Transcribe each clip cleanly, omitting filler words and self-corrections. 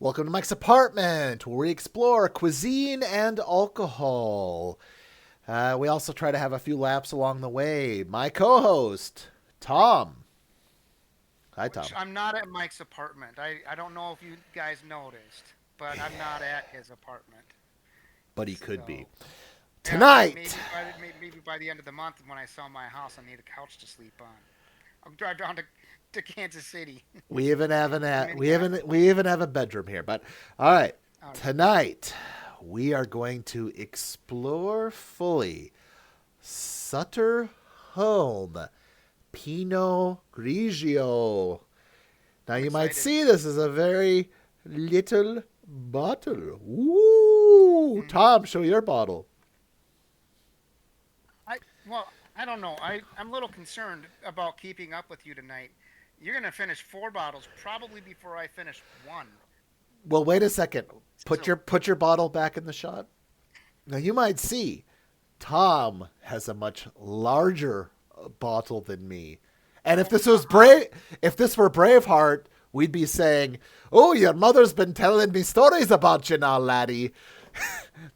Welcome to Mike's apartment, where we explore cuisine and alcohol. We also try to have a few laps along the way. My co-host, Thom. Hi, Thom. I'm not at Mike's apartment. I don't know if you guys noticed, but I'm not at his apartment. But he could be. So yeah, Tonight, maybe by the end of the month when I sell my house, I need a couch to sleep on. I'll drive down to Kansas City we even have or we Minneapolis. even have a bedroom here. But all right, All right. tonight we are going to explore fully Sutter home Pinot Grigio. Now I'm you might excited. see this is a very little bottle. Ooh, Mm. Thom, show your bottle. I well, I don't know. I'm a little concerned about keeping up with you tonight. You're gonna finish four bottles probably before I finish one. Well, wait a second. Put So your bottle back in the shot. Now you might see Thom has a much larger bottle than me. And if well, this was brave, if this were Braveheart, we'd be saying, "Oh, your mother's been telling me stories about you now, laddie."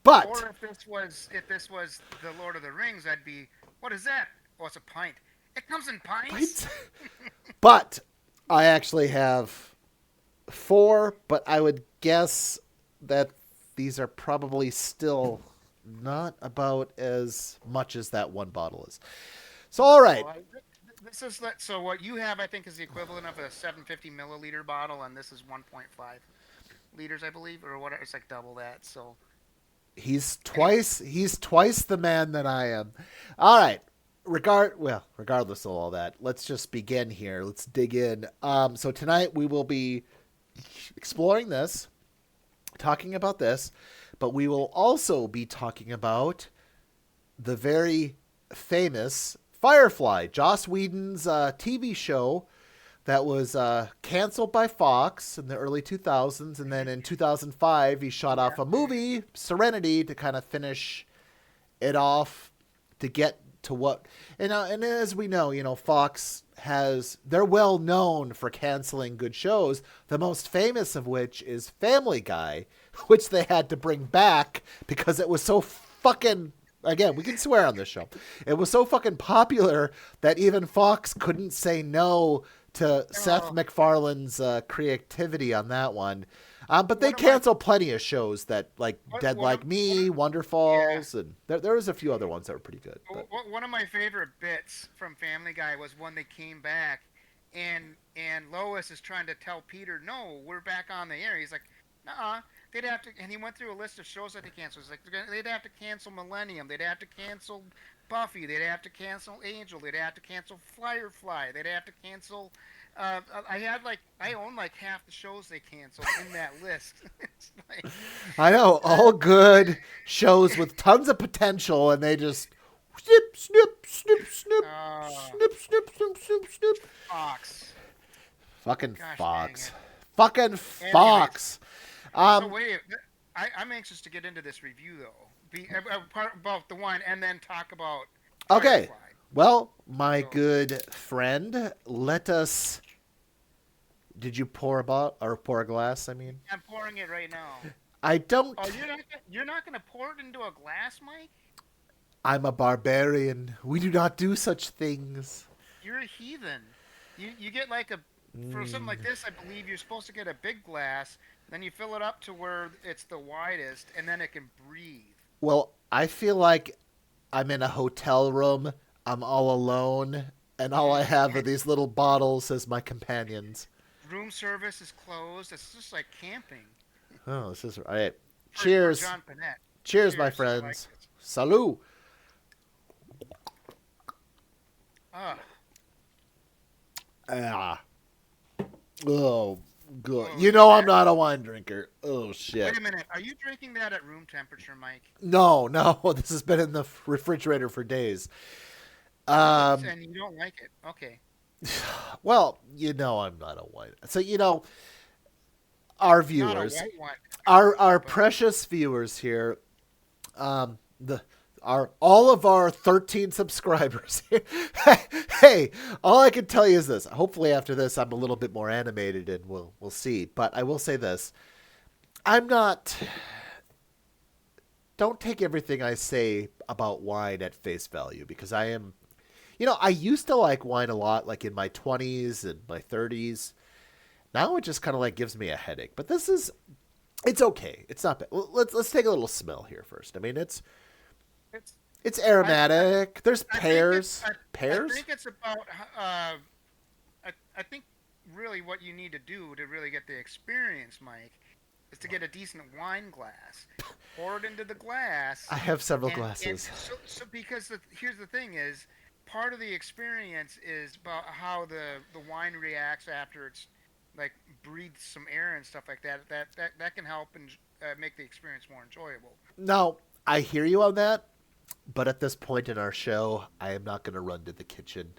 But Or if this was the Lord of the Rings, I'd be, what is that? Oh, it's a pint. It comes in pints. But, but I actually have four, but I would guess that these are probably still not about as much as that one bottle is. So, all No, right. this is so what you have. I think is the equivalent of a 750 milliliter bottle, and this is 1.5 liters, I believe, or whatever. It's like double that. So, anyways, He's twice the man that I am. All right. Regardless of all that, let's just begin here. Let's dig in. So tonight we will be exploring this, talking about this, but we will also be talking about the very famous Firefly, Joss Whedon's TV show that was canceled by Fox in the early 2000s. And then in 2005, he shot off yeah, a movie, Serenity, to kind of finish it off to get to what. And as we know, Fox they're well known for canceling good shows, the most famous of which is Family Guy, which they had to bring back because it was so fucking, again, we can swear on this show. It was so fucking popular that even Fox couldn't say no to Seth oh, MacFarlane's creativity on that one. But they one of my canceled plenty of shows that, like Dead one of Like one of, Me, Wonder yeah. Falls, and there was a few other ones that were pretty good. But One of my favorite bits from Family Guy was when they came back, and Lois is trying to tell Peter, "No, we're back on the air." He's like, "Nah." They'd have to, and he went through a list of shows that they canceled. He's like, they'd have to cancel Millennium. They'd have to cancel Buffy. They'd have to cancel Angel. They'd have to cancel Firefly. They'd have to cancel. I own like half the shows they canceled in that list. It's like, I know, uh, all good shows with tons of potential, and they just snip, snip, snip, snip, uh, snip, snip, snip, snip, snip. Fox. Fucking Gosh dang Fox. it. Fucking Anyways, Fox. so Um, wait, I'm anxious to get into this review though. Part about the wine and then talk about okay. Firefly. Well, my So good friend, let us. Did you pour a or pour a glass? I mean, I'm pouring it right now. I Oh, don't. you're not gonna pour it into a glass, Mike? I'm a barbarian. We do not do such things. You're a heathen. You get like a for something like Mm. this. I believe you're supposed to get a big glass, then you fill it up to where it's the widest, and then it can breathe. Well, I feel like I'm in a hotel room. I'm all alone, and all I have are And these little bottles as my companions. room service is closed. It's just like camping Oh, this is all right. for Cheers. John Panette. Cheers, my Cheers. I like friends. this. Salut. Ah, Ah. Oh, good. oh, You know I'm that. not a wine drinker. Oh, Wait shit. a minute. Are you drinking that at room temperature, Mike? No, no. This has been in the refrigerator for days. Um, And you don't like it? Okay. well, I'm not a wine. So, our Not a viewers, white wine our drinker, but precious viewers here, the our all of our 13 subscribers. Hey, all I can tell you is this. Hopefully after this I'm a little bit more animated and we'll see. But I will say this. I'm not. Don't take everything I say about wine at face value because I am. I used to like wine a lot, like in my 20s and my 30s. Now it just kind of like gives me a headache. But it's okay. It's not bad. Let's take a little smell here first. I mean, It's it's I aromatic. There's I think it pears. I Pears? think it's about I think really what you need to do to really get the experience, Mike, is to get a decent wine glass, pour it into the glass, I have several and glasses. so because here's the thing is part of the experience is about how the wine reacts after it's like breathes some air and stuff like that. That can help and make the experience more enjoyable. Now, I hear you on that, but at this point in our show, I am not going to run to the kitchen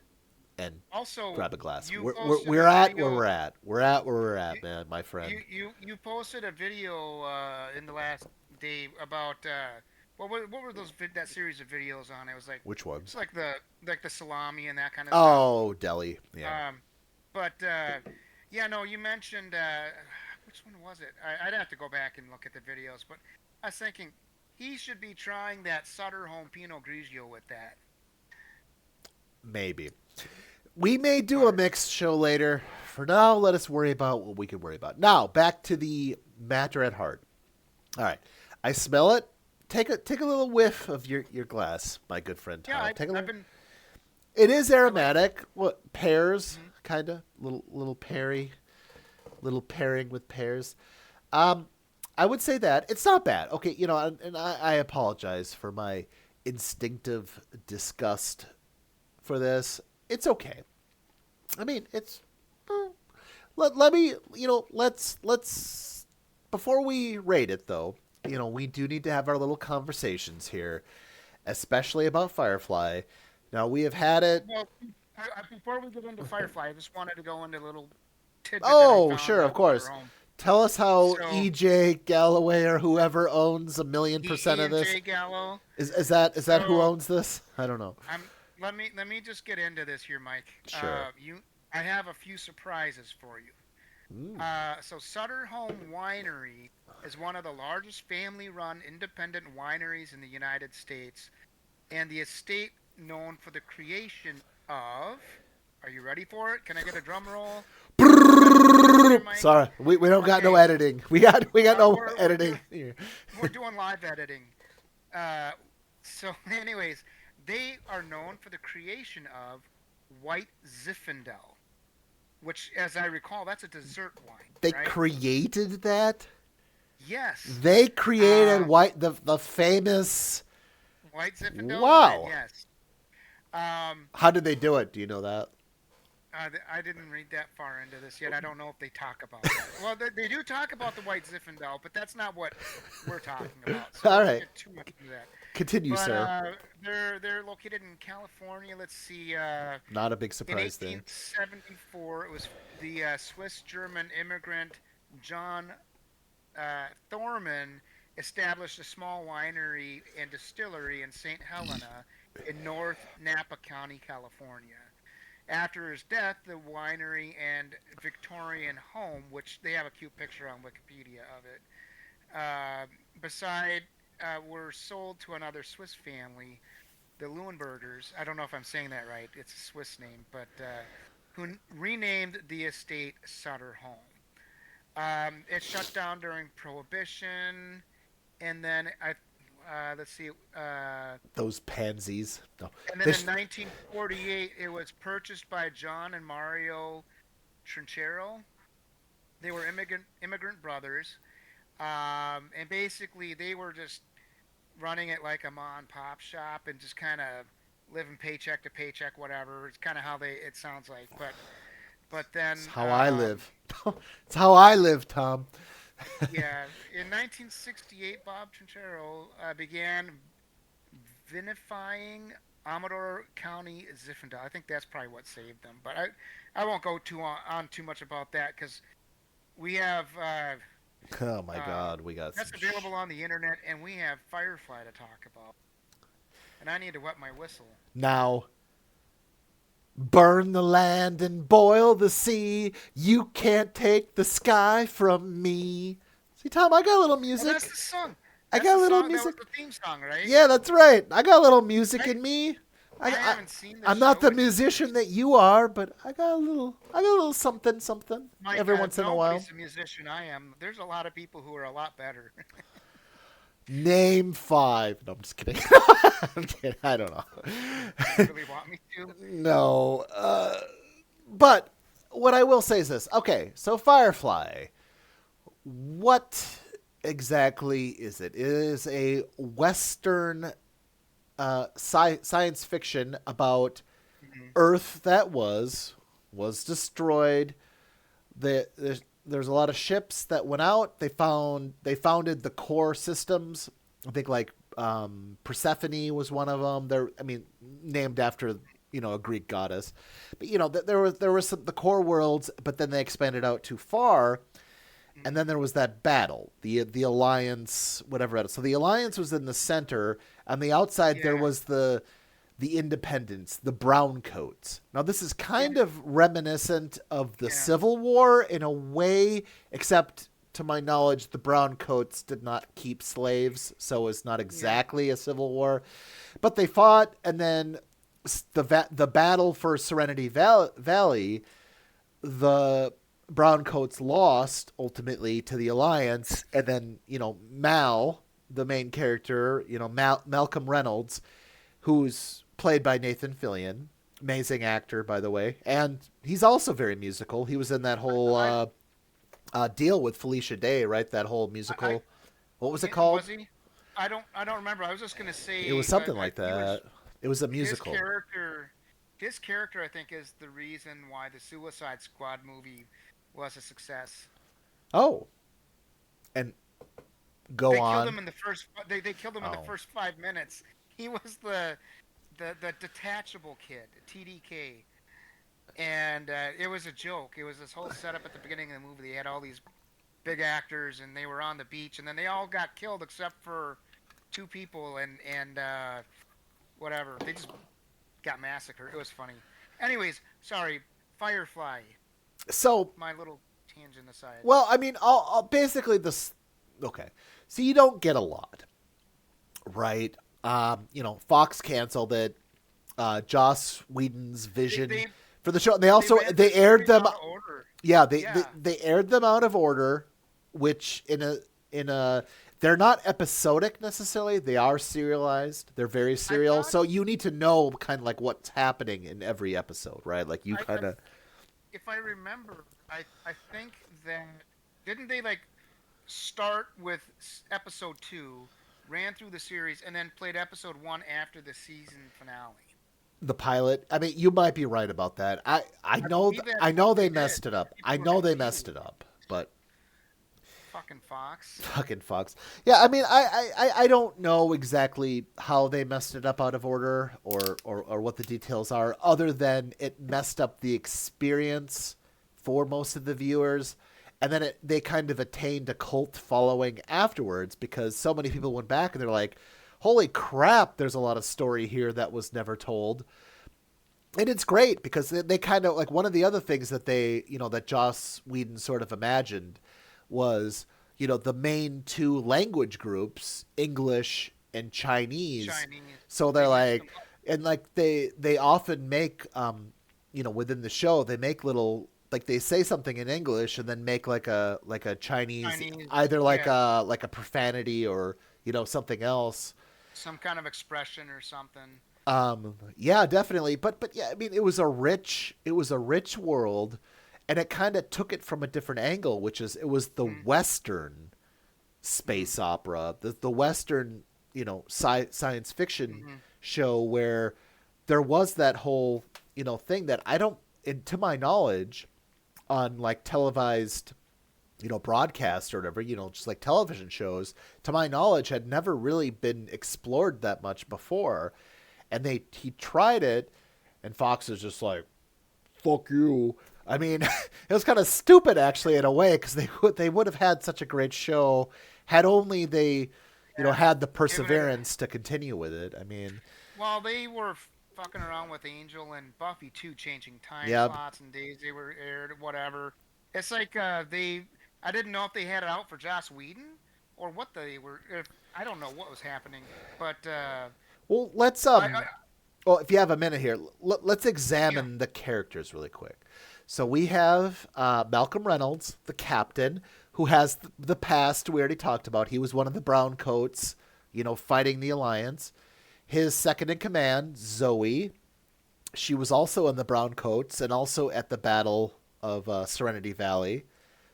and Also, grab a glass. you We're, posted we're a at where video. we're at. We're at where we're You at, man, my friend. you posted a video in the last day about what were those that series of videos on? It was like Which it's ones? like the salami and that kind of stuff. Oh, deli. Yeah. Um, but yeah, no, you mentioned which one was it? I'd have to go back and look at the videos, but I was thinking he should be trying that Sutter Home Pinot Grigio with that. Maybe. We may do a But mixed show later. For now, let us worry about what we can worry about. Now, back to the matter at heart. All right. I smell it. Take a little whiff of your glass, my good friend yeah, Tom. Take a I've little. been It is I like. aromatic. What pears? Mhm. Kind of little perry, little pairing with pears. Um, I would say that it's not bad. Okay, and I apologize for my instinctive disgust for this. It's okay. I mean, it's eh, let me let's before we rate it though. We do need to have our little conversations here, especially about Firefly. Now we have had it. Well, before we get into Firefly, I just wanted to go into a little tidbit that I Oh, found sure, of about Sutter course. Home. Tell us how So EJ Galloway or whoever owns 1,000,000% E of and this. J Gallo. Is that who So owns this? I don't know. let me just get into this here, Mike. Sure. I have a few surprises for you. Mm. So Sutter Home Winery is one of the largest family-run independent wineries in the United States, and the estate known for the creation of. Are you ready for it? Can I get a drum roll? You got some music there, Mike? Sorry, we don't got no Okay. editing. We got no We're editing doing here. we're doing live editing. Uh, so, anyways, they are known for the creation of White Zinfandel, which, as I recall, that's a dessert wine, They right? created that. Yes. They created Uh, white the famous. White Zinfandel wine. Wow. Yes. Um, How did they do it? Do you know that? I didn't read that far into this yet. I don't know if they talk about that. Well, they do talk about the White Zinfandel, but that's not what we're talking about. So All I won't right, get too much into that. continue, But sir. they're located in California. Let's see. Not a big In surprise there. 1874, it was the Swiss-German immigrant John Thorman established a small winery and distillery in St. Helena in North Napa County, California. After his death, the winery and Victorian home, which they have a cute picture on Wikipedia of it, uh, beside were sold to another Swiss family, the Leuenbergers. I don't know if I'm saying that right. It's a Swiss name, but who renamed the estate Sutter Home. It shut down during Prohibition, and then let's see, Those pansies. No. and then They in 1948 it was purchased by John and Mario Trinchero. They were immigrant brothers, and basically they were just running it like a mom and pop shop and just kind of living paycheck to paycheck, whatever. It's kind of how it sounds like, but it's then how I live. It's how I live, Tom. yeah, in 1968, Bob Trinchero began vinifying Amador County Zinfandel. I think that's probably what saved them. But I won't go on too much about that because we have Oh my uh, God, we got some. that's available on the internet, and we have Firefly to talk about. And I need to wet my whistle. Now, burn the land and boil the sea. You can't take the sky from me. See, Tom, I got a little Oh, that's music. the song. I That's got the a little song. That was music. the theme song, right? Yeah, that's right. I got a little music I in me. I, I I haven't seen the I'm not show the in musician years. that you are, but I got a little something something My every God, once in a while. nobody's the musician I am. There's a lot of people who are a lot better. Name five. No, I'm just kidding. I'm kidding. I don't You know. really want me to? No. But what I will say is this. Okay, so Firefly. What exactly is it? It is a Western science fiction about Hmm. Earth that was destroyed. There's a lot of ships that went out. They founded the core systems. I think like Persephone was one of them. They're I mean named after a Greek goddess, but there was the core worlds, but then they expanded out too far, and then there was that battle, the alliance, whatever it is. So the alliance was in the center. On the outside, there Yeah, was the independents, the brown coats. Now this is yeah, kind of reminiscent of the yeah, Civil War in a way, except to my knowledge, the brown coats did not keep slaves, so it's not yeah, exactly a civil war. But they fought, and then the battle for Serenity Valley, the Browncoats lost ultimately to the Alliance, and then Mal, the main character, Malcolm Reynolds, who's played by Nathan Fillion, amazing actor by the way, and he's also very musical. He was in that whole I, deal with Felicia Day, right? That whole I, musical. What was it was called? he? I don't remember. I was just gonna It was say, something like he was that. It was a his musical. character. His character, I think, is the reason why the Suicide Squad movie was a success. Oh, and go They killed on. him in the first. They killed him in the Oh, first 5 minutes. He was the detachable kid, TDK, and it was a joke. It was this whole setup at the beginning of the movie. They had all these big actors, and they were on the beach, and then they all got killed except for two people, and whatever. They just got massacred. It was funny. Anyways, sorry, Firefly. so My little tangent aside. well, I mean, I'll basically this. Okay, so you don't get a lot, right? Fox canceled it. Joss Whedon's They vision they for the show. They they also ran the they aired series them. out of order. Yeah, they, they Yeah, they aired them out of order, which in a they're not episodic necessarily. They are serialized. They're very I serial. thought So you need to know kind of like what's happening in every episode, right? Like you I kind of. if I remember, I think that didn't they like start with episode two, ran through the series, and then played episode one after the season finale. The pilot. I mean, you might be right about that. I I know believe that's I what know they they did. messed it up. I People were know they messed confused. it up, but Fucking Fox. fucking Fox. Yeah, I mean, I don't know exactly how they messed it up out of order, or what the details are, other than it messed up the experience for most of the viewers, and then they kind of attained a cult following afterwards because so many people went back and they're like, "Holy crap! There's a lot of story here that was never told." And it's great because they kind of like one of the other things that that Joss Whedon sort of imagined was the main two language groups, English and Chinese. Chinese. So They they're used like, them up. and like they often make within the show they make little, like they say something in English and then make like a Chinese, Chinese. either Yeah. like a profanity or something else. Some kind of expression or something. Yeah, definitely. But yeah, I mean, it was a rich world, and it kind of took it from a different angle, which is it was the Mm, Western mm, space opera, the Western, science fiction mm, show where there was that whole, thing that I don't, to my knowledge, on like televised, broadcast or whatever, just like television shows, to my knowledge, had never really been explored that much before. And he tried it, and Fox was just like, "Fuck you." I mean, it was kind of stupid actually in a way because they would have had such a great show had only they, yeah. had the Given it. perseverance to continue with it. I mean, Well, they were fucking around with Angel and Buffy too, changing time yeah, slots and days they were aired, whatever. It's like they I didn't know if they had it out for Joss Whedon or what they were. If I don't know what was happening, but Well, let's I well, if you have a minute here, let's yeah, examine the characters really quick. So we have Malcolm Reynolds, the captain, who has the past we already talked about. He was one of the brown coats, fighting the Alliance. His second in command, Zoe, she was also in the brown coats and also at the Battle of Serenity Valley.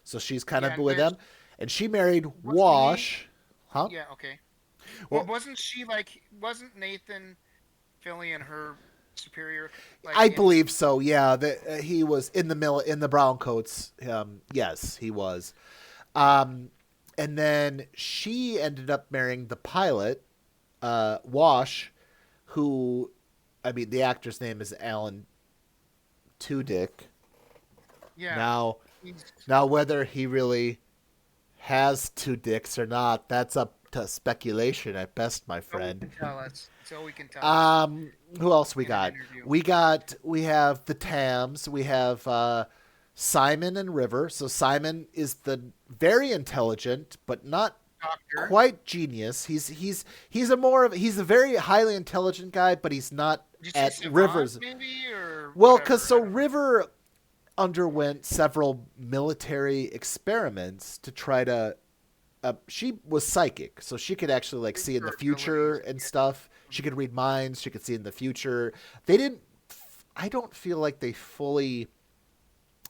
So she's kind yeah, of and with them. And she married wasn't he? Wash. Huh? Yeah, okay. Well, Well, wasn't she like? Wasn't Nathan Fillion her superior? Like I in believe so. Yeah, he was in the brown coats. Yes, he was. Um, and then she ended up marrying the pilot, Wash, who, I mean, the actor's name is Alan Tudyk. yeah, Now, he's now whether he really has two dicks or not, that's up to speculation at best, my so we friend. can tell us. So we can tell us Who else we in an got? interview. We have the Tams. We have Simon and River. So Simon is the very intelligent, but not Doctor, quite genius. He's a very highly intelligent guy, but he's not did you say at Savant River's. maybe or Well, because whatever? so I don't know. River underwent several military experiments to try to she was psychic, so she could actually like see in the Her future abilities. and Yeah. stuff. She could read minds. She could see in the future. They didn't. I don't feel like they fully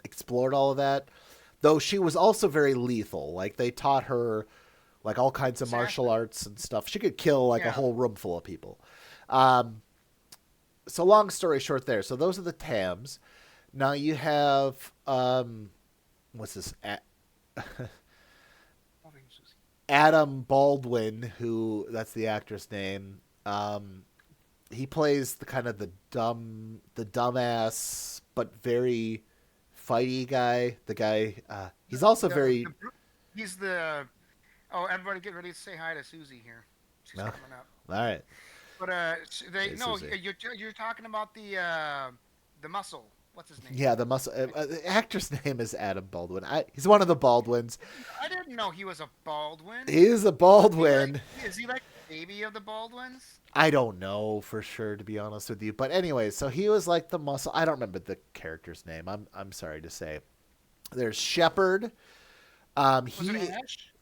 explored all of that, though. She was also very lethal. Like they taught her like all kinds of martial Assassin. arts and stuff. She could kill like a Yeah. whole room full of people. Um, so long story short, there. So those are the Tams. Now you have what's this? Adam Baldwin, who that's the actor's name. He plays the kind of the dumbass but very fighty guy. The guy. He's also very. He's the. Oh, everybody, get ready to say hi to Susie here. She's No, coming up. all right. But they Hey, no, Susie. you're talking about the muscle. What's his name? Yeah, the muscle. The actor's name is Adam Baldwin. He's one of the Baldwins. I didn't know he was a Baldwin. He is a Baldwin. Is he like the baby of the Baldwins? I don't know for sure, to be honest with you. But anyway, so he was like the muscle. I don't remember the character's name. I'm sorry to say. There's Shepard. Was it He, Ash?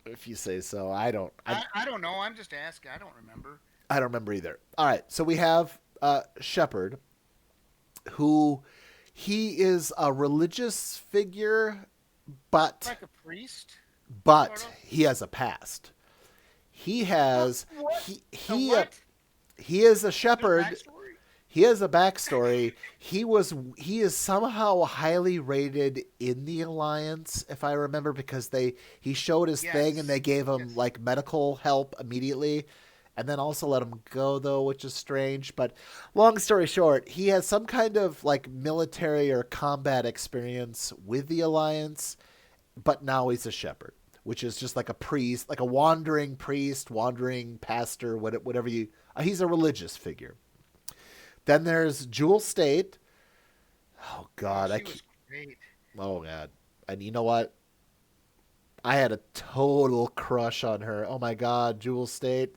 if you say so, I don't. I don't know. I'm just asking. I don't remember. I don't remember either. All right, so we have Shepard, who he is a religious figure, but Like a priest, sort but of. he has a past. He has What? A he what? he is a Is there a shepherd. backstory? He has a backstory. He is somehow highly rated in the Alliance, if I remember, because he showed his thing and they Yes. gave him Yes. like medical help immediately, and then also let him go though, which is strange. But long story short, he has some kind of like military or combat experience with the Alliance, but now he's a shepherd, which is just like a priest, like a wandering priest, wandering pastor, whatever you. He's a religious figure. Then there's Jewel State. Oh Oh, God, I she can't, was great. oh God, and you know what? I had a total crush on her. Oh my God, Jewel State.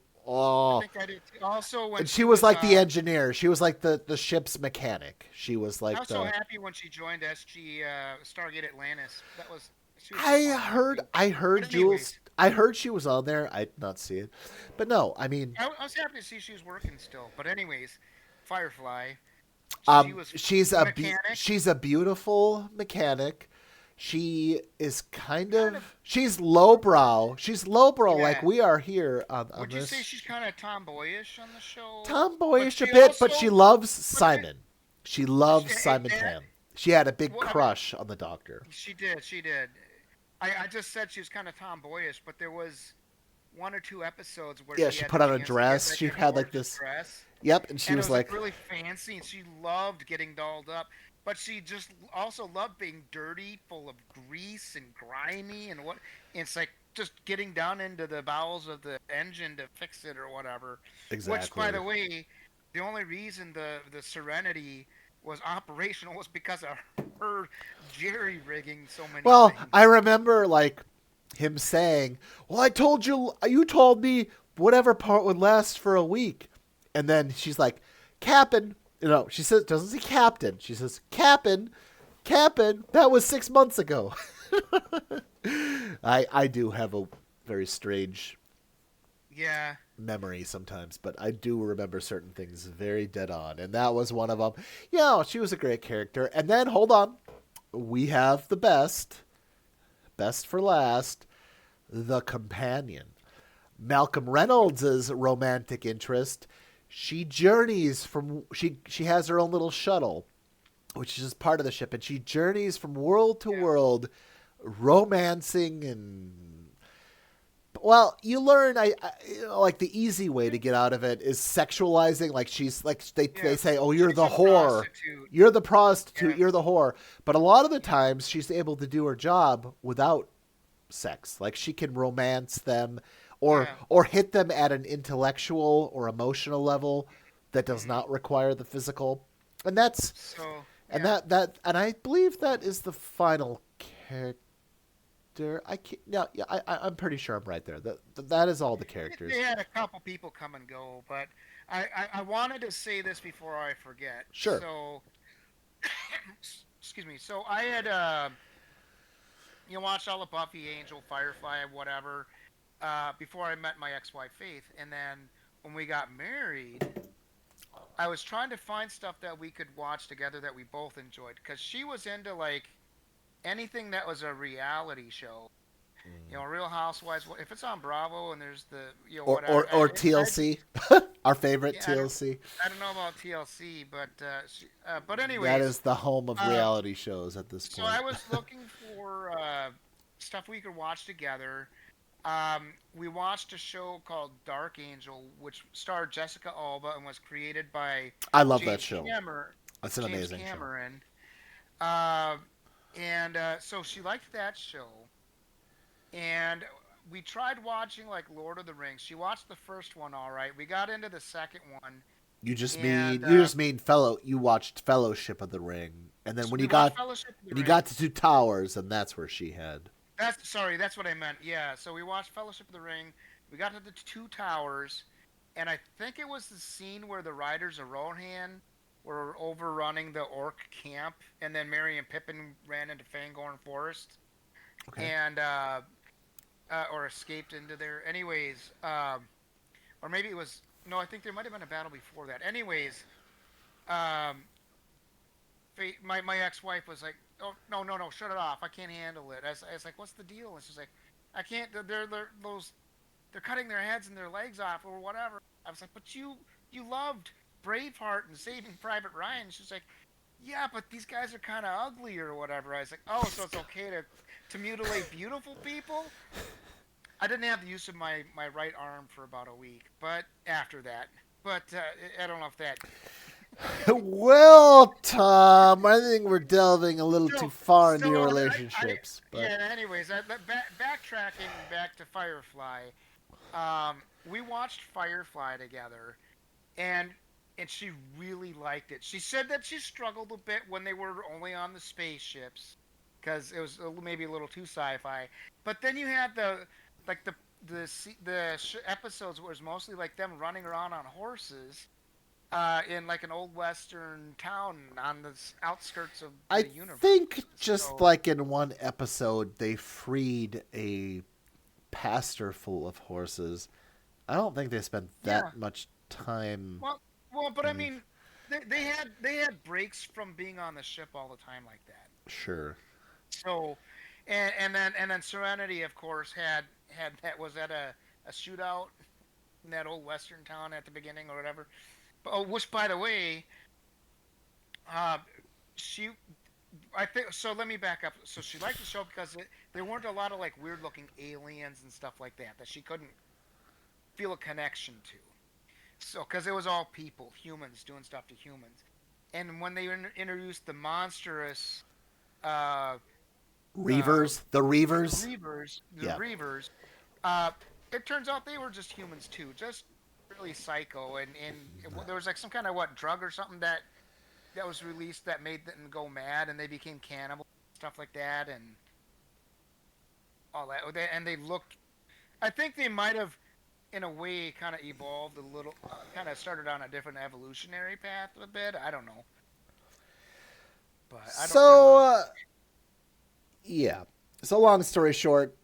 I Oh, think I did too. Also, when and she she was was like the engineer. She was like the ship's mechanic. She was I like was so the. happy when she joined SG Stargate Atlantis. That was she was so I fun in that heard too. I But heard anyways, Jules. I heard she was on there. I did not see it, but no. I mean, I was happy to see she was working still. But anyways, Firefly, she was mechanic, she's a beautiful mechanic. She is kind of she's lowbrow. She's lowbrow like yeah. we are here on Would you say this she's kind of tomboyish on the show? But tomboyish a she bit, but she also, loves but she, Simon. She loves Simon that, Tam. She had a big well, I mean, crush on the doctor. she did, she did. I just said she was kind of tomboyish, but there was one or two episodes where Yeah, she she had put the on a chance to get dress. like She a had like gorgeous this. dress, Yep, and she and it was was like like, really fancy, and she loved getting dolled up. But she just also loved being dirty, full of grease and grimy, and it's like just getting down into the bowels of the engine to fix it or whatever. Which, by exactly. the way, the only reason the Serenity was operational was because of her jerry rigging so many Well, I things. remember like him saying, "Well, I told you, you told me whatever part would last for a week," and then she's like, "Captain," she says, doesn't say Captain, she says, "Captain, Captain, that was 6 months ago." I do have a very strange Yeah, memory sometimes, but I do remember certain things very dead on, and that was one of them. Yeah, she was a great character. And then hold on, we have the best for last, the companion. Malcolm Reynolds' romantic interest. She journeys from she has her own little shuttle, which is just part of the ship, and she journeys from world to yeah, world, romancing and well, you learn. Like the easy way to get out of it is sexualizing. Like she's like they yeah. say, "Oh, you're She's the a whore, prostitute. you're the prostitute, Yeah, you're the whore." But a lot of the yeah, times, she's able to do her job without sex. Like she can romance them, yeah. or hit them at an intellectual or emotional level that does Hmm. not require the physical. And that's So and yeah, and I believe that is the final character. I can't, no, yeah, I'm pretty sure I'm right there. That is all the they characters. had a couple people come and go, but I wanted to say this before I forget. Sure. So excuse me. So I had watched all the Buffy, Angel, Firefly, whatever before I met my ex-wife Faith, and then when we got married, I was trying to find stuff that we could watch together that we both enjoyed because she was into like anything that was a reality show. Real Housewives. If it's on Bravo and there's the whatever. Or I TLC, our favorite yeah, I don't TLC. I don't know about TLC, but That anyways, is the home of uh, reality shows at this so I point. was looking for stuff we could watch together. We watched a show called Dark Angel, which starred Jessica Alba and was created by I love that James show. Cameron. It's an James amazing show. Cameron. Uh, and so she liked that show, and we tried watching like Lord of the Rings. She watched the first one, all right. We got into the second one, and You just mean fellow. You watched Fellowship of the Ring, and then so we watched Fellowship of the when you Ring. got to Two Towers, and that's where she had. That's sorry, that's what I meant. Yeah, so we watched Fellowship of the Ring. We got to the two towers, and I think it was the scene where the riders of Rohan were overrunning the orc camp, and then Merry and Pippin ran into Fangorn Forest, Okay. and or escaped into there. Anyways, or maybe it was no. I think there might have been a battle before that. Anyways, um, my ex-wife was like, "Oh no, shut it off! I can't handle it." I was like, "What's the deal?" And she's like, "I can't. They're cutting their heads and their legs off or whatever." I was like, "But you loved Braveheart and Saving Private Ryan." She's like, "Yeah, but these guys are kind of ugly or whatever." I was like, "Oh, so it's okay to mutilate beautiful people?" I didn't have the use of my right arm for about a week, but after that, but I don't know if that. Well, Tom, I think we're delving a little too So, far into your so relationships, but yeah. Anyways, backtracking back to Firefly, we watched Firefly together, and she really liked it. She said that she struggled a bit when they were only on the spaceships because it was maybe a little too sci-fi. But then you had like the episodes where it was mostly like them running around on horses in like an old western town on the outskirts of I the universe. think just So like in one episode, they freed a pasture full of horses. I don't think they spent yeah, that much time well, but I in the. mean, they had breaks from being on the ship all the time like that. Sure. So, and then Serenity, of course, had that was at a shootout in that old western town at the beginning or whatever. But, oh, which by the way, uh, she I think so. Let me back up. So she liked the show because there weren't a lot of like weird looking aliens and stuff like that she couldn't feel a connection to. So because it was all people, humans doing stuff to humans. And when they introduced the monstrous uh, uh, Reavers, the Reavers. The Yeah. Reavers, uh, it turns out they were just humans too, just really psycho. And there was like some kind of what drug or something that that was released that made them go mad and they became cannibals, stuff like that, and all that. And they looked. I think they might have, in a way, kind of evolved a little, kind of started on a different evolutionary path a bit. I don't know, but I don't So, remember. yeah. So, long story short,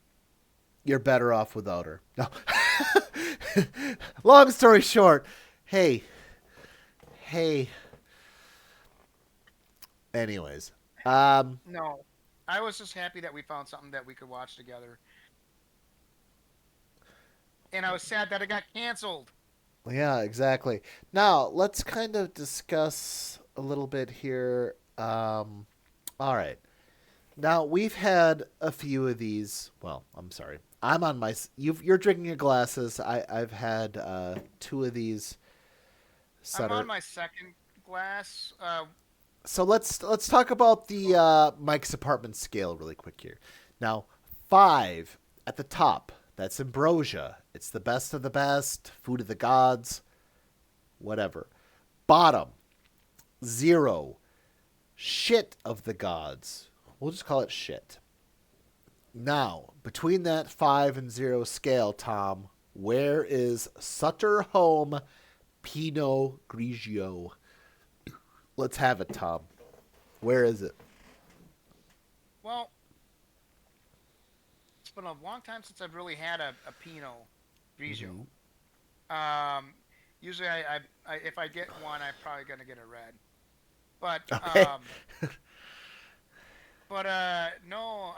you're better off without her. No. Long story short, hey, hey. Anyways, No, I was just happy that we found something that we could watch together, and I was sad that it got canceled. yeah, exactly. Now let's kind of discuss a little bit here. All right. Now we've had a few of these. Well, I'm sorry. I'm on my. You're drinking your glasses. I've had two of these. I'm on Sutter. my second glass. So let's talk about the Mike's apartment scale really quick here. Now, 5 at the top. That's ambrosia. It's the best of the best. Food of the gods. Whatever. Bottom 0. Shit of the gods. We'll just call it shit. Now, between that 5 and 0 scale, Tom, where is Sutter home Pinot Grigio? Let's have it, Tom. Where is it? Well, it's been a long time since I've really had a Pinot Grigio. Mm-hmm. Um, usually, if I get one, I'm probably gonna get a red. But Okay. no,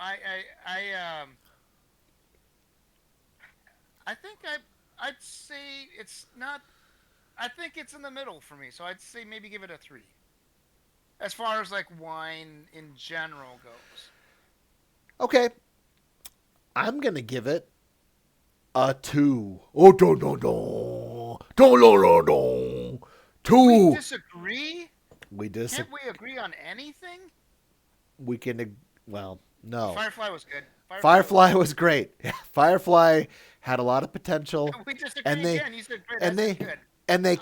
I think I'd say it's not. I think it's in the middle for me. So I'd say maybe give it a 3. As far as like wine in general goes. Okay. I'm gonna give it a 2. Oh, no, no, no, no, no, no, no. We 2. disagree? We dis. Can't we agree on anything? We can. Well, no. Firefly was good. Firefly was Firefly good. was great. Firefly had a lot of potential, We disagree and they again. You said great. I and said they good. and they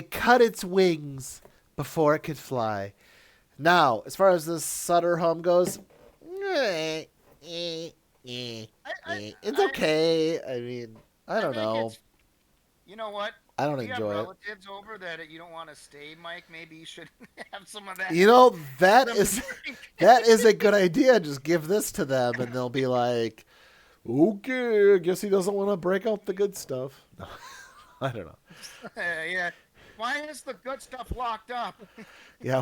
cut its wings before it could fly. Now, as far as this Sutter home goes, eh, eh, I, I, it's I, okay. I mean, I I don't think know. it's. You know what? I don't If you have enjoy it. relatives over that you don't want to stay, Mike, maybe you should have some of that You know for that them to is drink. that is a good idea. Just give this to them, and they'll be like, "Okay, I guess he doesn't want to break out the good stuff." No, I don't know. Yeah. Why is the good stuff locked up? Yeah,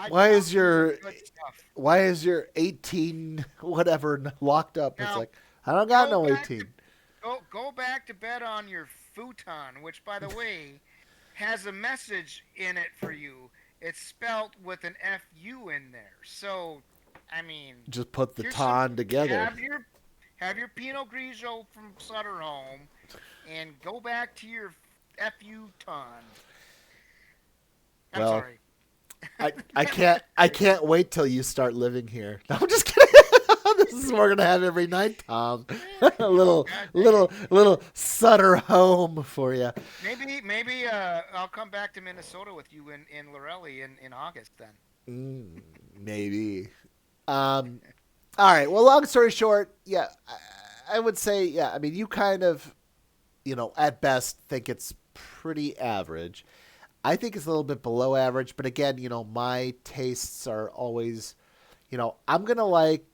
I why got is you the your good stuff. 18 whatever locked up? It's Now like I don't got go no back to 18. go back to bed on your futon, which by the way has a message in it for you. It's spelt with an FU in there. So, I mean, Just put the here's some ton together. have your have your Pinot Grigio from Sutter home and go back to your FU ton. I'm Well, sorry. I can't wait till you start living here. No, I'm just kidding. This is what we're gonna have every night, Tom. a Oh little god dang. little Sutter home for you. Maybe I'll come back to Minnesota with you in Lorelli in August then. Maybe. Um, all right. Well, long story short, yeah, I would say, yeah. I mean, you kind of, at best, think it's pretty average. I think it's a little bit below average, but again, my tastes are always, I'm gonna like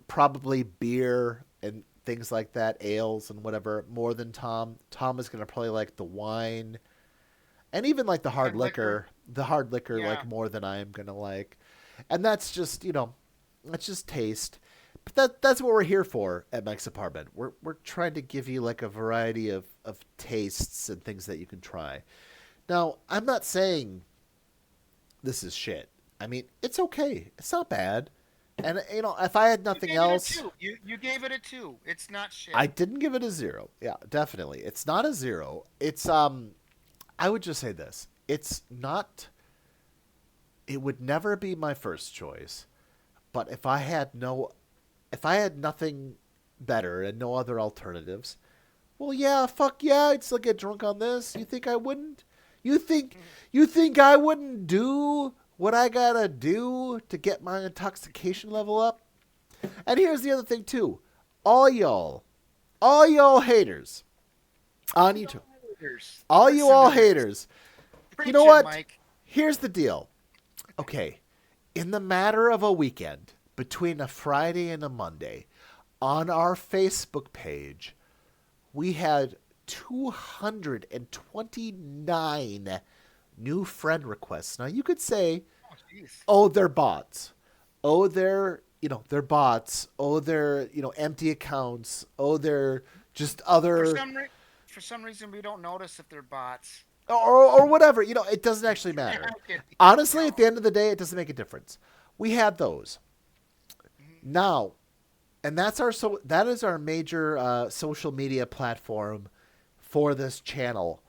probably beer and things like that, ales and whatever, more than Tom. Tom is gonna probably like the wine and even like And liquor. the hard liquor Yeah. like more than I am gonna like, and that's just that's just taste. But that's what we're here for at Mike's Apartment. We're trying to give you like a variety of tastes and things that you can try. Now, I'm not saying this is shit. I mean, it's okay. It's not bad. And if I had You nothing gave it a else, 2. You gave it a 2. It's not shit. I didn't give it a 0. Yeah, definitely. It's not a 0. It's I would just say this. It's not it would never be my first choice, but if I had nothing better and no other alternatives, well, yeah, fuck yeah, I'd still get drunk on this. You think I wouldn't? You think you think I wouldn't do what I gotta do to get my intoxication level up? And here's the other thing too. All y'all, all y'all haters on YouTube, Haters, all you listen all to this. haters. You know Preach it, what? Mike. Here's the deal. Okay, in the matter of a weekend, between a Friday and a Monday, on our Facebook page, we had 229 new friend requests. Now you could say, Oh, jeez. "Oh, they're bots. Oh, they're bots. Oh, they're empty accounts. Oh, they're just For other some re- for some reason, we don't notice if they're bots. or whatever. It doesn't actually matter. I'm kidding. Honestly, No. at the end of the day, it doesn't make a difference. We had those Mhm. now, and that is our major social media platform for this channel.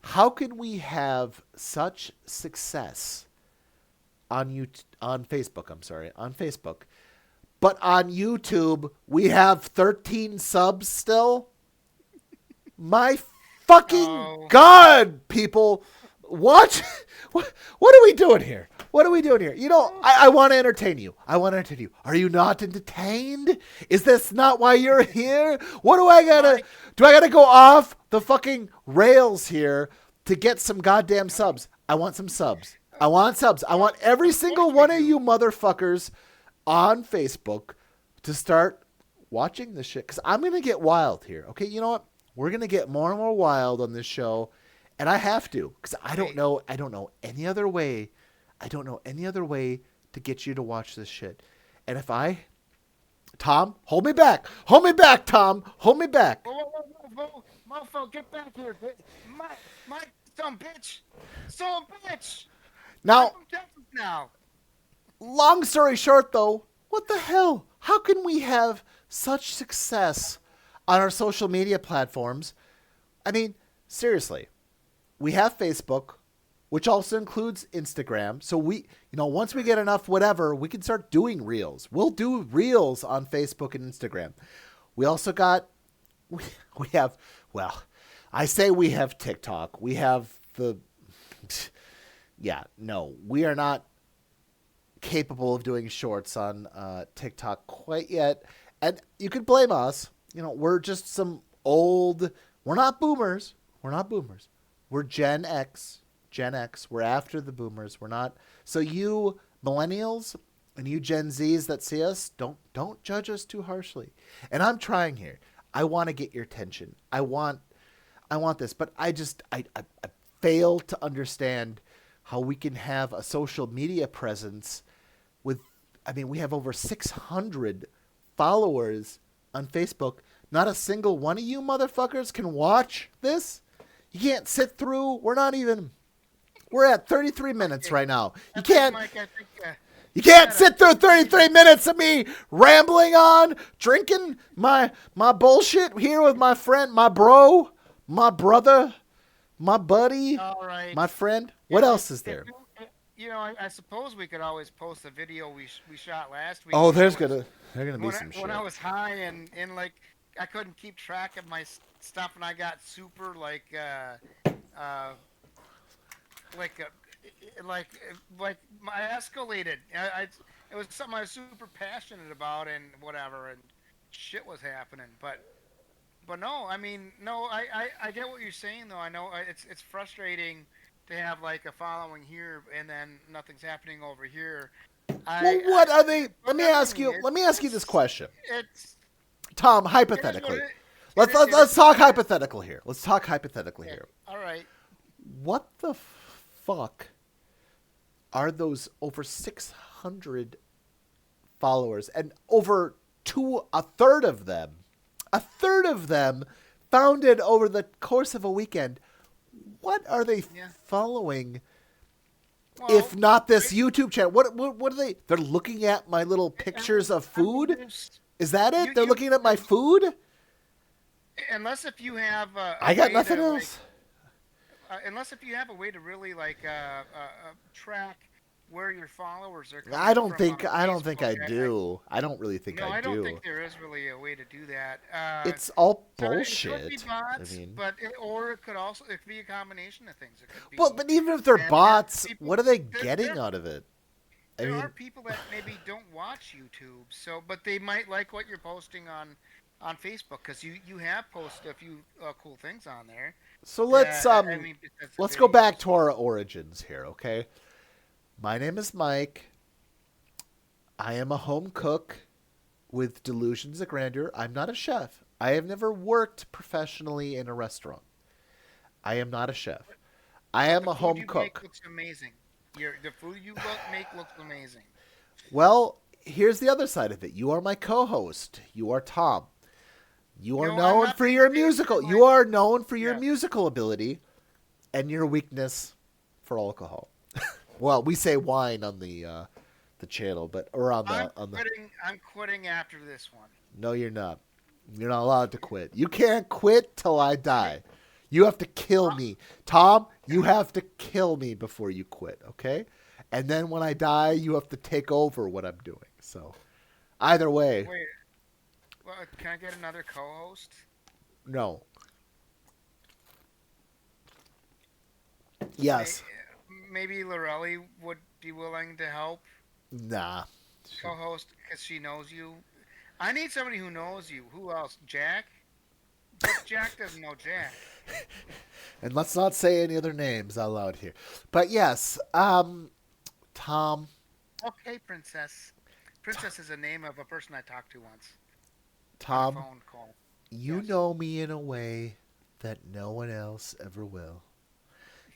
How can we have such success on Facebook? I'm sorry, on Facebook, but on YouTube we have 13 subs still. My fucking Oh, god, people, what? What are we doing here? What are we doing here? I want to entertain you. I want to entertain you. Are you not entertained? Is this not why you're here? What do I gotta? Mike. Do I gotta go off the fucking rails here to get some goddamn subs? I want some subs. I want subs. I want every Of single course we one of do. you motherfuckers on Facebook to start watching this shit because I'm gonna get wild here. Okay, you know what? We're gonna get more and more wild on this show, and I have to because I don't Hey, know. I don't know any other way. I don't know any other way to get you to watch this shit. And if Tom, hold me back. Hold me back, Tom. Hold me back. whoa, whoa, whoa, whoa, whoa, mofo, get back here, Mike, some bitch, some bitch. I'm Now, from Texas now. long story short, though, what the hell? How can we have such success on our social media platforms? I mean, seriously, we have Facebook, which also includes Instagram. So once we get enough whatever, we can start doing reels. We'll do reels on Facebook and Instagram. We also got, we have, well, I say we have TikTok. We have yeah, no, we are not capable of doing shorts on TikTok quite yet. And you could blame us. We're just some old, we're not boomers. We're not boomers. We're Gen X. Gen X. We're after the boomers. We're not. So you millennials and you Gen Zs that see us, don't judge us too harshly. And I'm trying here. I want to get your attention. I want this, but I fail to understand how we can have a social media presence with, I mean, we have over 600 followers on Facebook. Not a single one of you motherfuckers can watch this. You can't sit through. We're at 33 minutes Okay, right now. I think, Mike, I think You you can't gotta. sit through 33 minutes of me rambling on, drinking my bullshit here with my friend, my bro, my brother, my buddy, All right. my friend. What If else is if there? I suppose we could always post the video we shot last week Oh, when I there's was gonna there's gonna be some when shit. I was high and like I couldn't keep track of my stuff and I got super uh like like I escalated. It was something I was super passionate about and whatever and shit was happening. But no, I mean no, I get what you're saying though. I know it's frustrating to have like a following here and then nothing's happening over here. Well, I what are they? Let me whatever. ask you. Let me ask you this question, It's Tom. it is what Hypothetically, it, let's it is what talk it is. hypothetical here. Let's talk hypothetically Okay. here. All right. What the fuck are those over 600 followers and over a third of them? A third of them founded over the course of a weekend. What are they Yeah. following Well, if not this YouTube channel? What are they? They're looking at my little pictures of I mean, food? Is that you it? They're you looking at my food? unless if you have a I got way nothing to like else. unless if you have a way to really like track where your followers are I coming don't from think on I don't think Facebook. I do. I don't really think No, I I don't think do. there is really a way to do that. It's all So it could be bullshit. I bots, mean, or it could also it could be a combination of things. It could well, be but even if they're that there are bots, people what are they there getting out of it? I there are mean, people that maybe don't watch YouTube, so but they might like what you're posting on Facebook because you have posted a few cool things on there. so That I mean, because the let's go back videos. to our origins here, okay? My name is Mike. I am a home cook with delusions of grandeur. I'm not a chef. I have never worked professionally in a restaurant. I am not a chef. I But am the a food home you make cook. looks amazing. The food you make looks amazing. Well, here's the other side of it. You are my co-host. You are Tom. You are I'm known not for being your paid for musical. my. You are known for your Yes. musical ability and your weakness for alcohol. Well, we say wine on the channel, but or on I'm the. quitting. I'm quitting after this one. No, you're not. You're not allowed to quit. You can't quit till I die. You have to kill Uh, me, Tom. You have to kill me before you quit, okay? And then when I die, you have to take over what I'm doing. So, either way, Wait. Well, can I get another co-host? no. May, Yes. maybe Lorelli would be willing to help Nah. co-host because she knows you. I need somebody who knows you. Who else? Jack? But Jack doesn't know Jack. And let's not say any other names out loud here. But yes, Tom, Okay, Princess. Princess is a name of a person I talked to once on a Tom, phone call. you Yes. know me in a way that no one else ever will.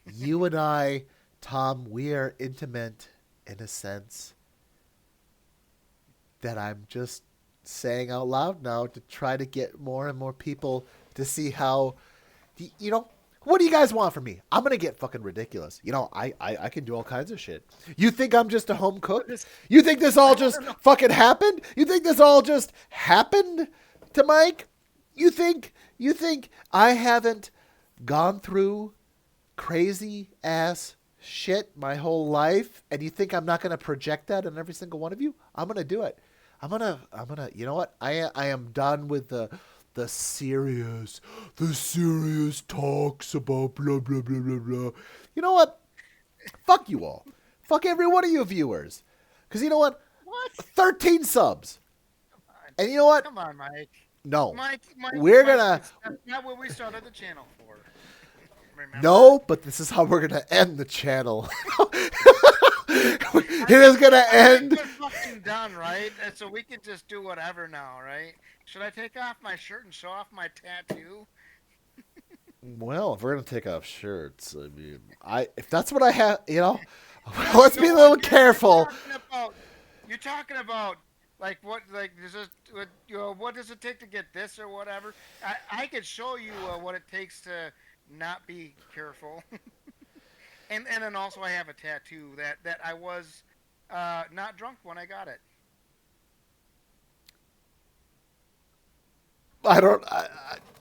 You and I, Tom, we are intimate in a sense that I'm just saying out loud now to try to get more and more people to see how, you know, what do you guys want from me? I'm going to get fucking ridiculous. You know, I can do all kinds of shit. You think I'm just a home cook? This, You think this all I just don't know. fucking happened? You think this all just happened to Mike? You think I haven't gone through crazy ass shit my whole life and you think I'm not going to project that on every single one of you? I'm going to do it. I'm going to you know what? I am done with the serious talks about blah blah blah blah blah. You know what? Fuck you all. Fuck every one of you viewers. Cuz you know what? What? 13 subs. Come on. And you know what? Come on, Mike. No. Mike, We're Mike, going to that's not what we started the channel for. Remember? No, but this is how we're going to end the channel. I It is think going to I think end. we're fucking done, right? And so we can just do whatever now, right? Should I take off my shirt and show off my tattoo? Well, if we're gonna take off shirts, I mean, I if that's what I have, No, let's be a no, little careful. you're talking about like what like does it what does it take to get this or whatever? I could show you what it takes to not be careful, and then also I have a tattoo that I was not drunk when I got it. I don't.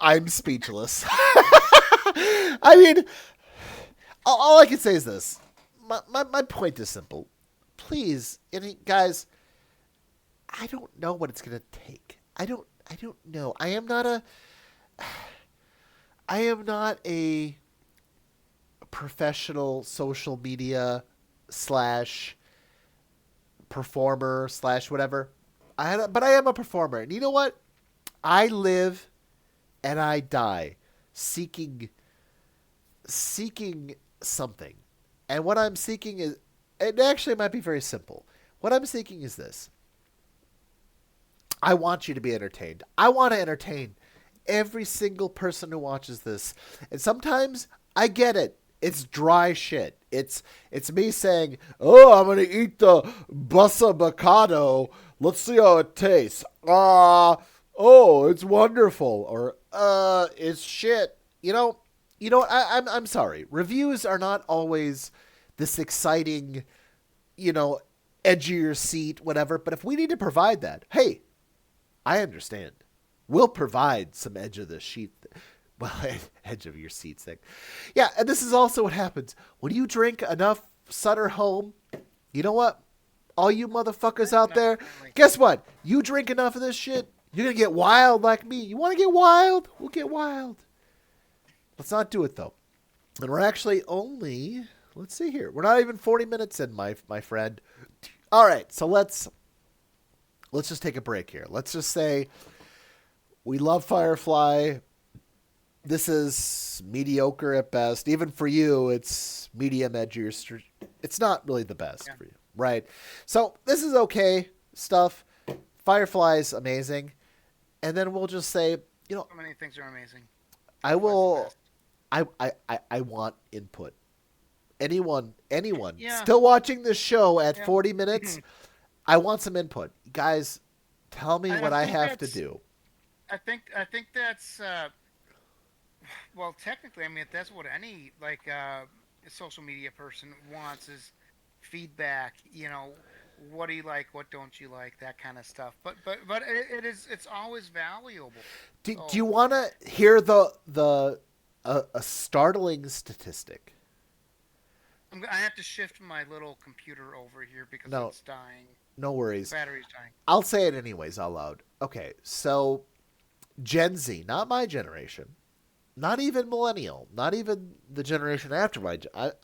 I'm speechless. I mean, all I can say is this. My point is simple. Please, guys, I don't know what it's gonna take. I don't know. I am not a professional social media slash performer slash whatever. But I am a performer, and you know what? I live and I die seeking something. And what I'm seeking is it actually might be very simple. What I'm seeking is this. I want you to be entertained. I want to entertain every single person who watches this. And sometimes I get it. It's dry shit. It's me saying, "Oh, I'm gonna eat the bussa bacado. Let's see how it tastes. Oh, it's wonderful." Or it's shit. I'm sorry. Reviews are not always this exciting, you know, edge of your seat, whatever. But if we need to provide that, hey, I understand. We'll provide some edge of the sheet. Well, edge of your seat thing. Yeah, and this is also what happens. When you drink enough Sutter Home, You know what? All you motherfuckers Drink out enough there, apparently. guess what? You drink enough of this shit, you're gonna get wild like me. You want to get wild? We'll get wild. Let's not do it though. And we're actually only, let's see here. We're not even 40 minutes in, my friend. All right, so let's just take a break here. Let's just say we love Firefly. This is mediocre at best. Even for you, it's medium edge. It's not really the best Yeah. for you, right? So this is okay stuff. Firefly's amazing, and then we'll just say, you know, So many things are amazing. I Firefly's the will. best. I want input. Anyone Yeah. still watching this show at Yeah. 40 minutes, I want some input. Guys, tell me I what I think have to that's. do. I think that's. Well, technically, I mean, that's what any social media person wants is feedback. What do you like? What don't you like? That kind of stuff. But it's always valuable. Do you So want to hear the a startling statistic? I have to shift my little computer over here because No, it's dying. no The worries. battery's dying. I'll say it anyways out loud. Okay, so Gen Z, not my generation, not even millennial, not even the generation after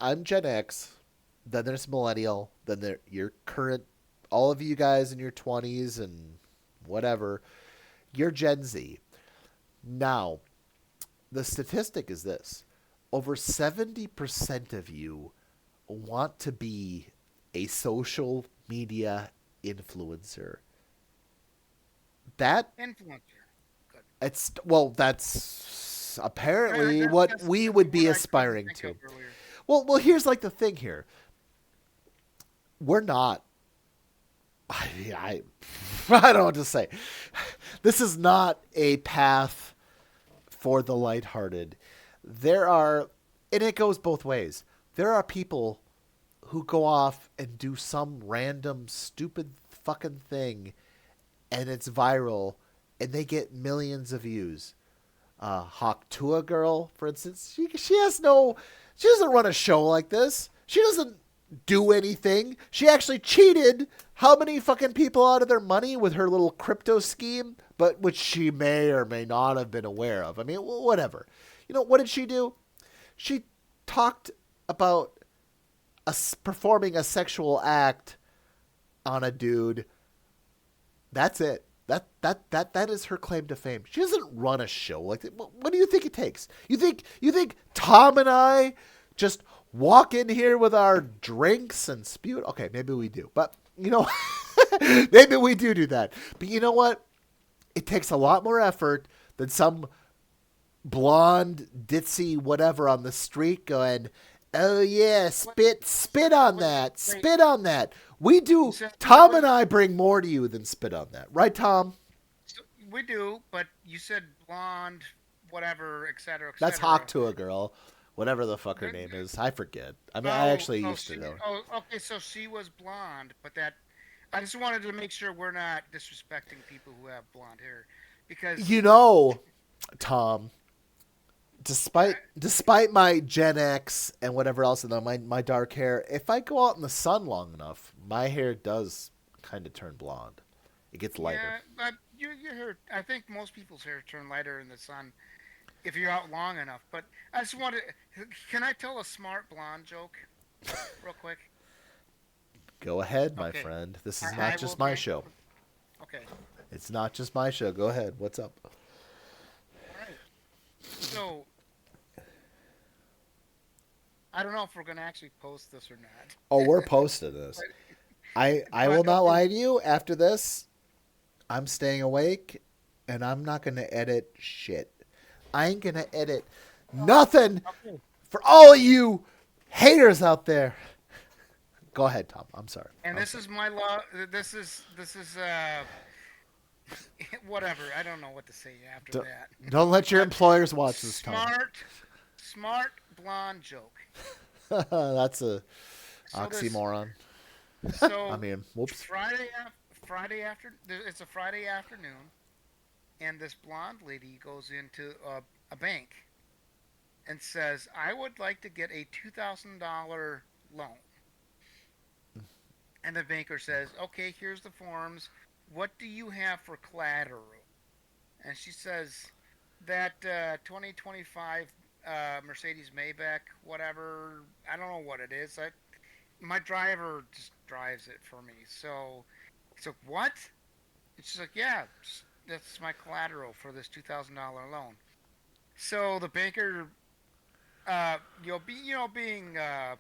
I'm Gen X. Then there's millennial. Then there your current, all of you guys in your 20s and whatever. You're Gen Z. Now, the statistic is this: over 70% of you want to be a social media influencer. That Influencer. Good. it's well, that's apparently That's what that's we that's would be what I couldn't aspiring think of to. earlier. Well, here's like the thing here. We're not. I I don't know what to say. This is not a path for the lighthearted. There are, and it goes both ways. There are people who go off and do some random stupid fucking thing and it's viral and they get millions of views. Hawk Tua girl, for instance, she doesn't run a show like this. She doesn't do anything. She actually cheated how many fucking people out of their money with her little crypto scheme, but which she may or may not have been aware of. I mean, whatever. You know, what did she do? She talked about performing a sexual act on a dude. That's it. That is her claim to fame. She doesn't run a show like that. What do you think it takes? You think Tom and I just walk in here with our drinks and spew? Okay, maybe we do, but you know, maybe we do that. But you know what? It takes a lot more effort than some blonde ditzy whatever on the street going, "Oh yeah, What? spit on Wait, that, wait. spit on that." We You do. said Tom what? and I bring more to you than spit on that, right, Tom? So we do, but you said blonde, whatever, et cetera, et That's Hawk cetera. to a girl, whatever the fuck her name is. I forget. I mean, I actually used to know. Okay, so she was blonde, but that I just wanted to make sure we're not disrespecting people who have blonde hair, You because know, Tom. I, Despite my Gen X and whatever else in my dark hair, if I go out in the sun long enough, my hair does kind of turn blonde. It gets lighter. yeah, but your hair. I think most people's hair turn lighter in the sun if you're out long enough. But I just wanted. Can I tell a smart blonde joke real quick? Go ahead, my Okay, friend. This is I not will just my drink. show. Okay, It's not just my show. Go ahead. What's up? all right. So I don't know if we're gonna actually post this or Oh, not. we're posting this. but I will but not okay, lie to you. After this, I'm staying awake, and I'm not gonna edit shit. I ain't gonna edit nothing okay. for all of you haters out there. Go ahead, Tom. I'm sorry. And I'm this sorry. is my law. This is whatever. I don't know what to say after Don't, that. don't let your But employers watch this, Tom. smart, smart blonde joke. That's a So this, oxymoron. I so mean, whoops. Friday after, it's a Friday afternoon, and this blonde lady goes into a bank and says, "I would like to get a $2,000 loan." And the banker says, "Okay, here's the forms. What do you have for collateral?" And she says, "That 2025 Mercedes Maybach, whatever. I don't know what it is. My driver just drives it for me." So he's like, "What?" And she's like, "Yeah, that's my collateral for this $2,000 loan." So the banker, being a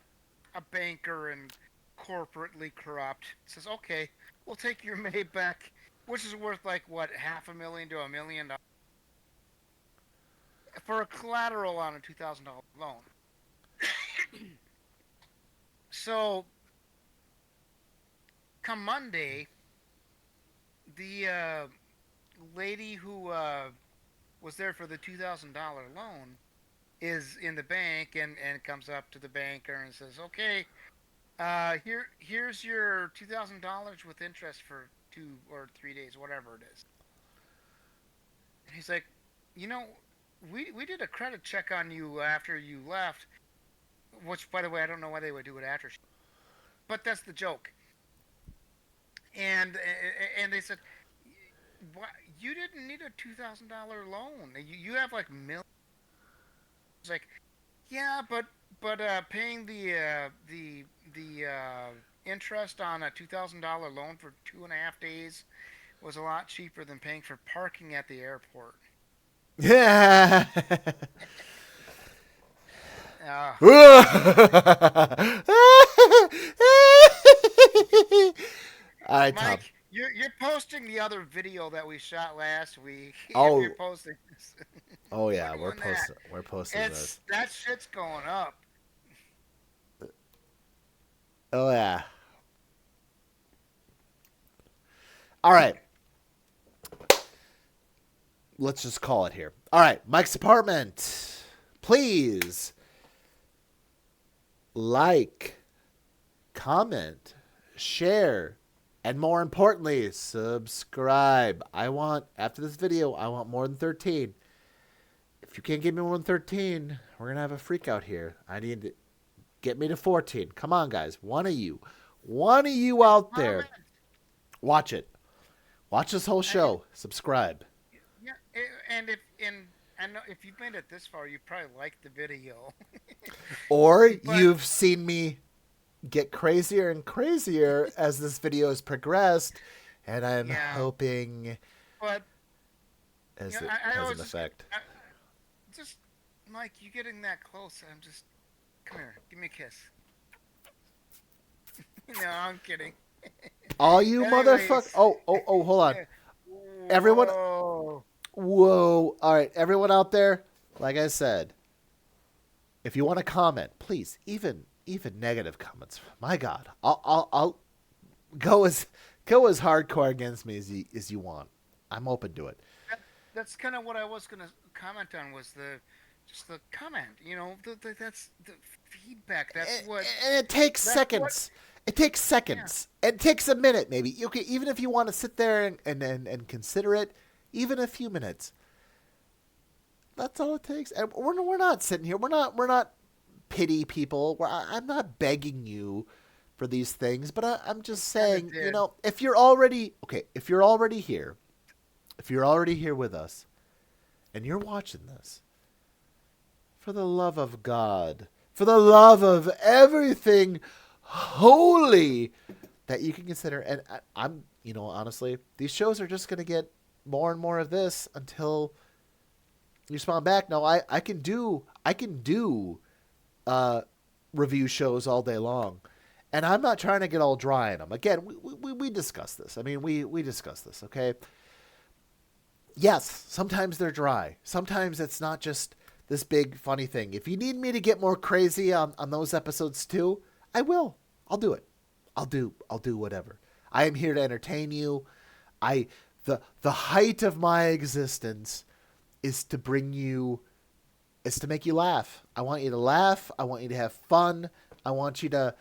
banker and corporately corrupt, says, "Okay, we'll take your Maybach, which is worth like what, half a million to $1 million, for a collateral on a $2,000 loan." So come Monday, the lady who was there for the $2,000 loan is in the bank, and comes up to the banker and says, "Okay, here's your $2,000 with interest for 2 or 3 days, whatever it is." And he's like, "You know, we did a credit check on you after you left, which, by the way, I don't know why they would do it after, but that's the joke." And they said, "What? You didn't need a $2,000 loan. You have like millions." It's like, "Yeah, but paying the interest on a $2,000 loan for 2.5 days was a lot cheaper than paying for parking at the airport." Yeah. Uh, All right, Tom. Mike, you're posting the other video that we shot last week. You're Oh, posting this. oh We're yeah, we're doing that. posting. We're posting It's this. that shit's going up. Oh yeah. All right. Let's just call it here. All right, Mike's apartment. Please like, comment, share, and more importantly, subscribe. After this video, I want more than 13. If you can't give me more than 13, we're going to have a freak out here. I need to get me to 14. Come on, guys. One of you out there, Comment. watch it. Watch this whole I mean, show. Subscribe. yeah. And I know if you've made it this far, you probably liked the video. Or But you've seen me get crazier and crazier as this video has progressed, and I'm yeah, hoping but as it I has always an just effect. just Mike, you getting that close? I'm just come here, give me a kiss. No, I'm kidding. All you motherfucker. Anyways, Oh, hold on. Everyone. whoa. Whoa. All right, everyone out there, like I said, if you want to comment, please, even negative comments. My God, I'll go as hardcore against me as you want. I'm open to it. That, that's kind of what I was gonna comment on, was the just the comment. That's the feedback. And it takes That's what. seconds. It takes Yeah, seconds. It takes a minute, maybe. Okay, even if you want to sit there and consider it, even a few minutes. That's all it takes. And we're not sitting here. We're not pity people. I'm not begging you for these things, but I'm just kind of saying, did. if you're already okay, if you're already here with us, and you're watching this, for the love of God, for the love of everything holy that you can consider. And I'm, honestly, these shows are just going to get more and more of this until you respond back. No, I can do uh, review shows all day long, and I'm not trying to get all dry in them. Again, we discuss this. I mean, we discuss this. Okay. Yes, sometimes they're dry. Sometimes it's not just this big funny thing. If you need me to get more crazy on those episodes too, I will. I'll do it. I'll do whatever. I am here to entertain you. The height of my existence is to bring you is to make you laugh. I want you to laugh. I want you to have fun. I want you to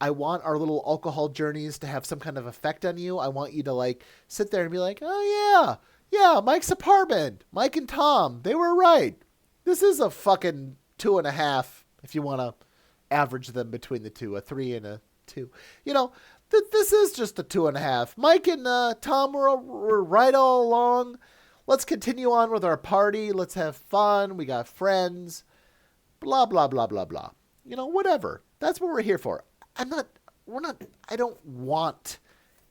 I want our little alcohol journeys to have some kind of effect on you. I want you to like sit there and be like, "Oh yeah, Mike's apartment. Mike and Thom, they were right. This is a fucking 2.5 if you want to average them between the two, a 3 and a 2. You know, This is just a 2.5. Mike and Tom were right all along. Let's continue on with our party. Let's have fun. We got friends. Blah blah blah blah blah. Whatever. That's what we're here for. I'm not. We're not. I don't want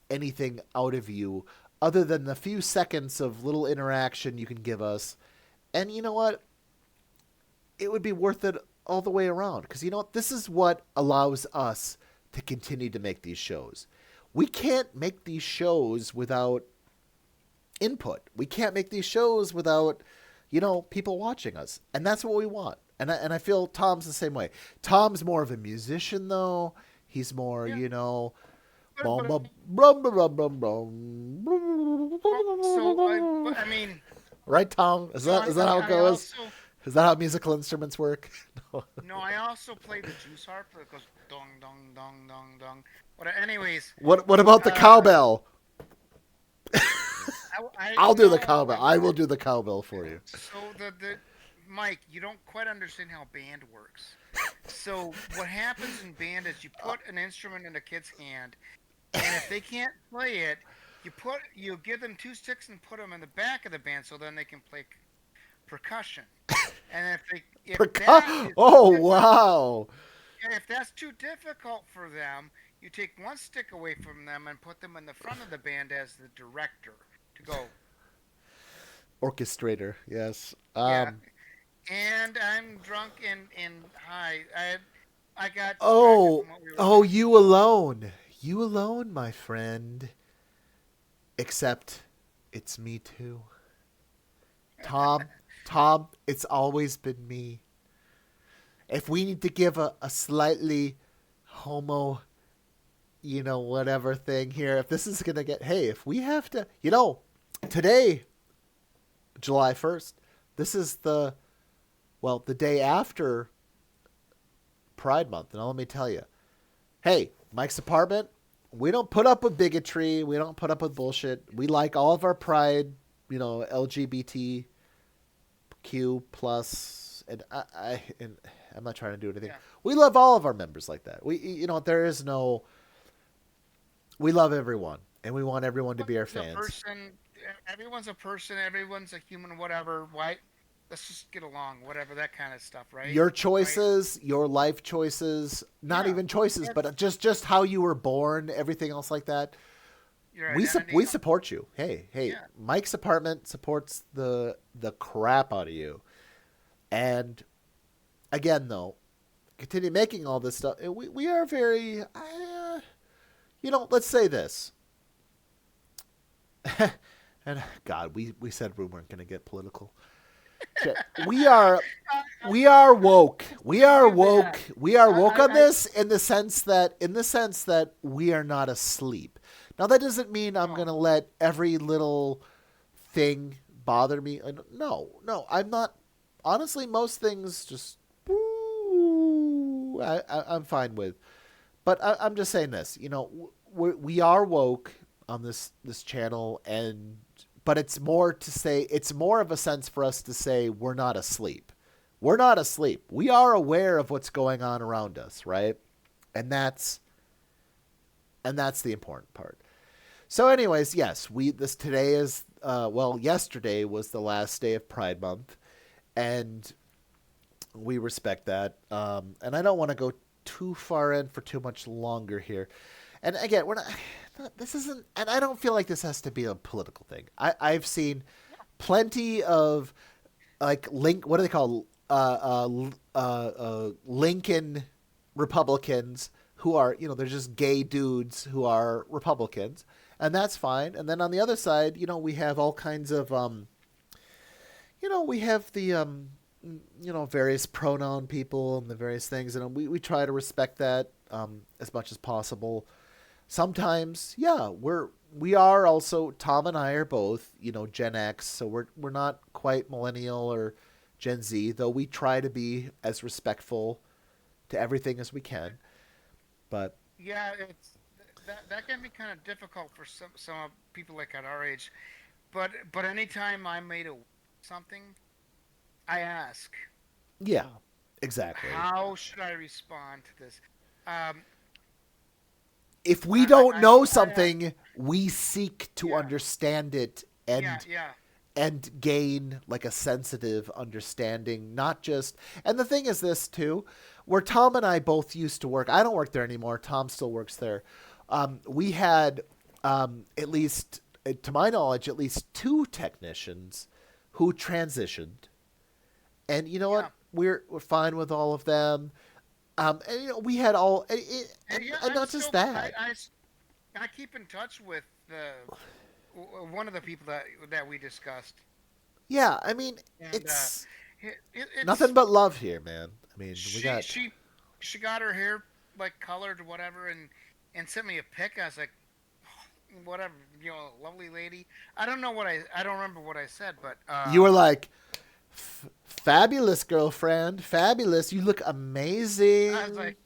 anything out of you other than the few seconds of little interaction you can give us. And you know what? It would be worth it all the way around. Because you know what? This is what allows us to continue to make these shows. We can't make these shows without input. We can't make these shows without, people watching us. And that's what we want. And I feel Tom's the same way. Tom's more of a musician, though. He's more, Yeah. bum, But bum, brum, brum, brum, brum, but I mean, right, Tom? Is so that how it I goes? also Is that how musical instruments work? No. no, I also play the juice harp that goes dong dong dong dong dong. But anyways, What about the uh, cowbell? I I'll do the no, cowbell. I will do the cowbell for you. so the Mike, you don't quite understand how band works. So what happens in band is you put an instrument in a kid's hand, and if they can't play it, you give them two sticks and put them in the back of the band so then they can play percussion. And if that is too Oh difficult, wow! if that's too difficult for them, you take one stick away from them and put them in the front of the band as the director to go. Orchestrator, yes. Yeah, and I'm drunk and high. I got distracted Oh, from what we were oh, talking you about. alone, you alone, my friend. Except, it's me too, Tom. Tom, it's always been me. If we need to give a slightly homo, whatever thing here, if this is gonna get, hey, if we have to, today, July 1st, this is the day after Pride Month. And let me tell you, hey, Mike's apartment, we don't put up with bigotry. We don't put up with bullshit. We like all of our pride, LGBTQ plus, and I'm not trying to do anything. Yeah, We love all of our members like that. There is no, we love everyone and we want everyone to be our everyone's a fans. person. Everyone's a person. Everyone's a human. Whatever. Why? Let's just get along. Whatever that kind of stuff. Right. Your Right. choices, your life choices, not Yeah. even choices, but That's just how you were born, everything else like that. your We identity. support you. Hey, Yeah. Mike's apartment supports the crap out of you. And again, though, continue making all this stuff. We are very, let's say this. And God, we said we weren't going to get political. Okay. We are woke. We are Do woke. that. We are woke on I this in the sense that we are not asleep. Now that doesn't mean I'm no. gonna let every little thing bother me. No, I'm not. Honestly, most things just I'm fine with. But I'm just saying this. We are woke on this channel, and but it's more of a sense for us to say we're not asleep. We're not asleep. We are aware of what's going on around us, right? And that's the important part. So, anyways, yes, we this today is yesterday was the last day of Pride Month, and we respect that. And I don't want to go too far in for too much longer here. And again, we're not. This isn't, and I don't feel like this has to be a political thing. I've seen plenty of like link. What do they call Lincoln Republicans who are they're just gay dudes who are Republicans, and that's fine. And then on the other side, we have all kinds of we have the various pronoun people and the various things, and we try to respect that as much as possible. Sometimes, yeah, we are also Tom and I are both Gen X, so we're not quite millennial or Gen Z, though we try to be as respectful to everything as we can. But Yeah. That can be kind of difficult for some people like at our age. But anytime I made something, I ask, yeah, exactly. how should I respond to this? Um, if we don't I know know I something, we seek to yeah, understand it yeah, and yeah. gain like a sensitive understanding, not just. And the thing is this too, where Tom and I both used to work. I don't work there anymore. Tom still works there. We had at least, to my knowledge, at least two technicians who transitioned, and you know what? Yeah. We're fine with all of them. And we had all, Yeah, and I'm not just still that. I keep in touch with one of the people that we discussed, Yeah, I mean, and it's it's nothing but love here, man. I mean, we she got. she she got her hair like colored or whatever, and sent me a pic. I was like, whatever, lovely lady. I don't remember what I said, but You were like, fabulous, girlfriend. Fabulous. You look I was amazing. like,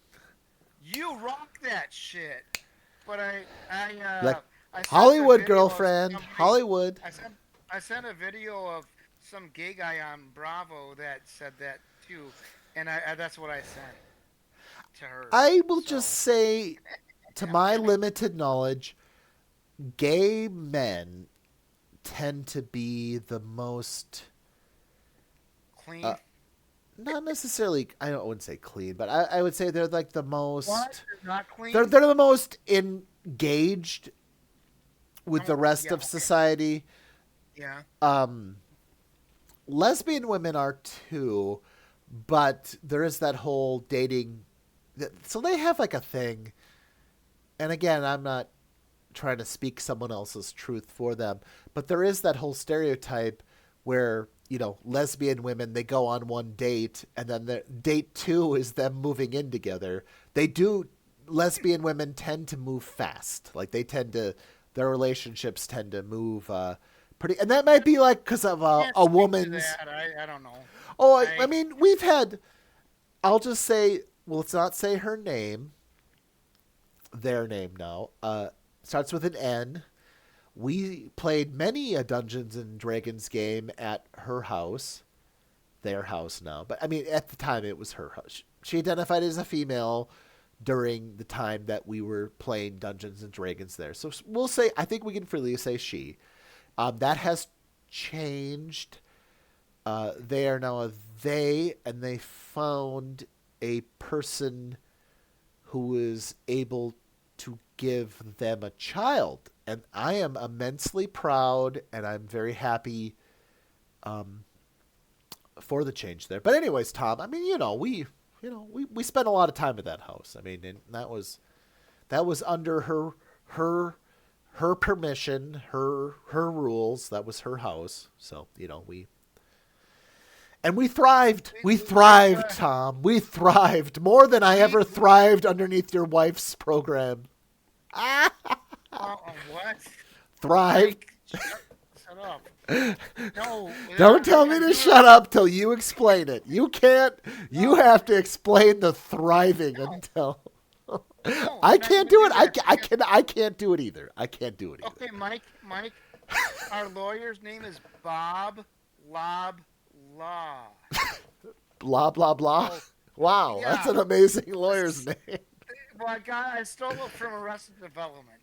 you rock that shit. But Like, I sent a Hollywood, video of girlfriend. somebody. Hollywood. I sent I sent a video of some gay guy on Bravo that said that too, and that's what I sent to her. I will just So say, to my limited knowledge, gay men tend to be the most. Uh, clean. not necessarily, wouldn't say clean, but I would say they're like the What? most. Not They're, clean? they're the most engaged with the Oh, rest yeah. of Okay. society. Yeah. Um, Lesbian women are too, but there is that whole dating. So they have like a thing. And again, I'm not trying to speak someone else's truth for them, but there is that whole stereotype where, lesbian women, they go on one date and then the date two is them moving in together. They do. Lesbian women tend to move fast. Like their relationships tend to move pretty, and that might be like because of Can't a speak to woman's. that. I don't know. Oh, I I mean, we've had. I'll just say, well, let's not say her name. Their name now. Starts with an N. We played many a Dungeons and Dragons game at her house, their house now. But I mean, at the time, it was her house. She identified as a female during the time that we were playing Dungeons and Dragons there. So we'll say, I think we can freely say she. That has changed. They are now a they, and they found a person who is able to give them a child. And I am immensely proud, and I'm very happy um, for the change there. But anyways, Tom, I mean, we spent a lot of time at that house. I mean, and that was under her permission, her rules. That was her house. So, we thrived. We we've thrived, Tom. We thrived more than I we ever thrived underneath your wife's program. Ah, what? thrived. Mike, shut up. No, Don't tell me I'm to doing. shut up till you explain it. You can't. You No, have to explain the thriving no, until. no. I I'm not can't gonna do do it. that because I can't do it either. I can't do it either. okay, Mike. Our lawyer's name is Bob Lob Law. Blah blah blah. So Wow, that's yeah, an amazing lawyer's name. well, I stole it from Arrested Development,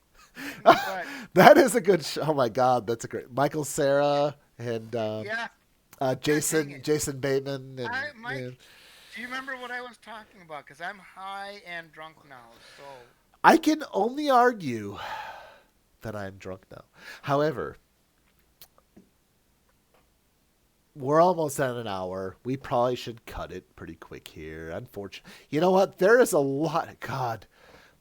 but That is a good. Oh my God, that's a great. Michael Sarah and yeah, God dang Jason it. Bateman Mike, and do you remember what I was talking about? Because I'm high and drunk now. So I can only argue that I'm drunk now. However, we're almost at an hour. We probably should cut it pretty quick here. Unfortunately, you know what? There is a lot. God,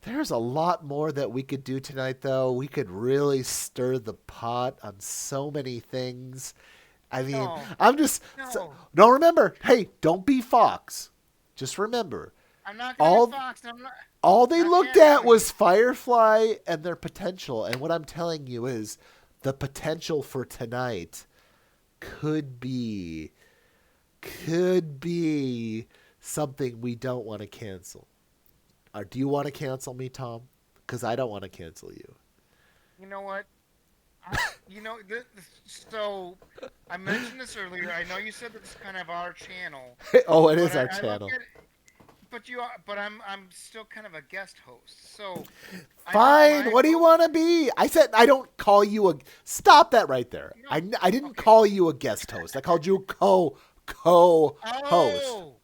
there's a lot more that we could do tonight, though. We could really stir the pot on so many things. I mean, no, I'm just. So, no, no, remember, hey, don't be Fox. Just remember, I'm not gonna be all Fox. I'm not. all they Not looked yet, at Mike. was Firefly and their potential. And what I'm telling you is the potential for tonight could be could be something we don't want to cancel. Or do you want to cancel me, Tom? Because I don't want to cancel you. You know what? So I mentioned this earlier. I know you said that it's kind of our channel, Oh, it but is our I look channel. at I'm still kind of a guest host. So I know Fine. my What do you host. want to be? I said I don't call you a. Stop that right there. No. I didn't Okay. call you a guest host. I called you co-host. Oh,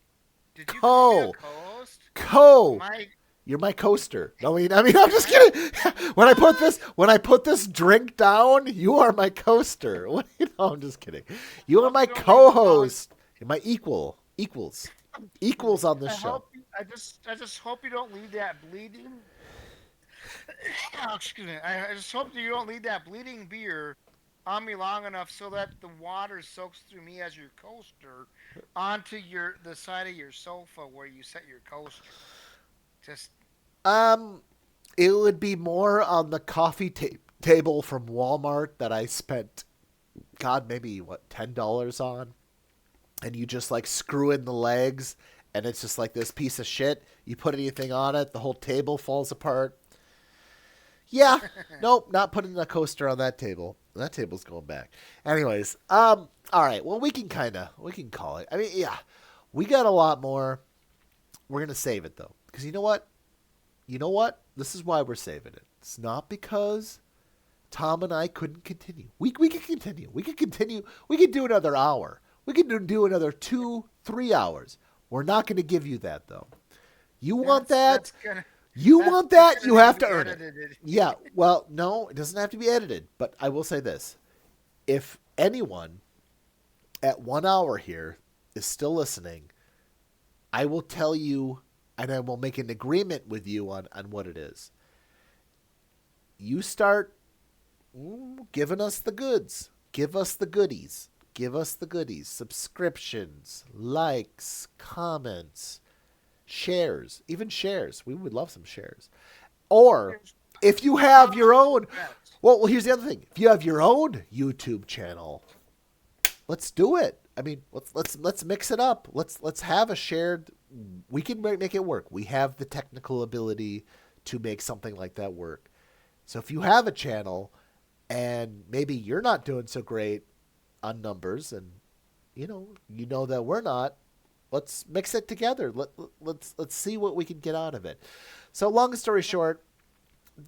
did you call me a Co co-host? co. My You're my coaster. No, I mean, I'm just I kidding. what? When I put this drink down, you are my coaster. What? No, I'm just kidding. You are Hope my you don't leave the volun. co-host. You're my equals on this show. I just hope you don't leave that bleeding. Oh, excuse me. I just hope that you don't leave that bleeding beer on me long enough so that the water soaks through me as your coaster onto your the side of your sofa where you set your coaster. Just Um, it would be more on the table from Walmart that I spent, God, maybe what, $10 on, and you just like screw in the legs, and it's just like this piece of shit. You put anything on it, the whole table falls apart. Yeah, nope, not putting a coaster on that table. That table's going back. Anyways, all right. Well, we can call it. I mean, yeah, we got a lot more. We're gonna save it though, because you know what? You know what? This is why we're saving it. It's not because Thom and I couldn't continue. We could continue. We could continue. We could do another hour. We could do another 2, 3 hours. We're not going to give you that though. You want that? that's gonna You want that's that? gonna You need to have be to earn it. edited. Yeah. Well, no, it doesn't have to be edited. But I will say this: if anyone at 1 hour here is still listening, I will tell you, and I will make an agreement with you on what it is. You start giving us the goods. Give us the goodies. Give us the goodies. Subscriptions, likes, comments, shares, even shares. We would love some shares. Or if you have Comments your are own, the best. well, here's the other thing. If you have your own YouTube channel, let's do it. I mean, let's mix it up. Let's have a shared. We can make it work. We have the technical ability to make something like that work. So if you have a channel and maybe you're not doing so great on numbers, and you know that we're not, let's mix it together. Let's see what we can get out of it. So long story short,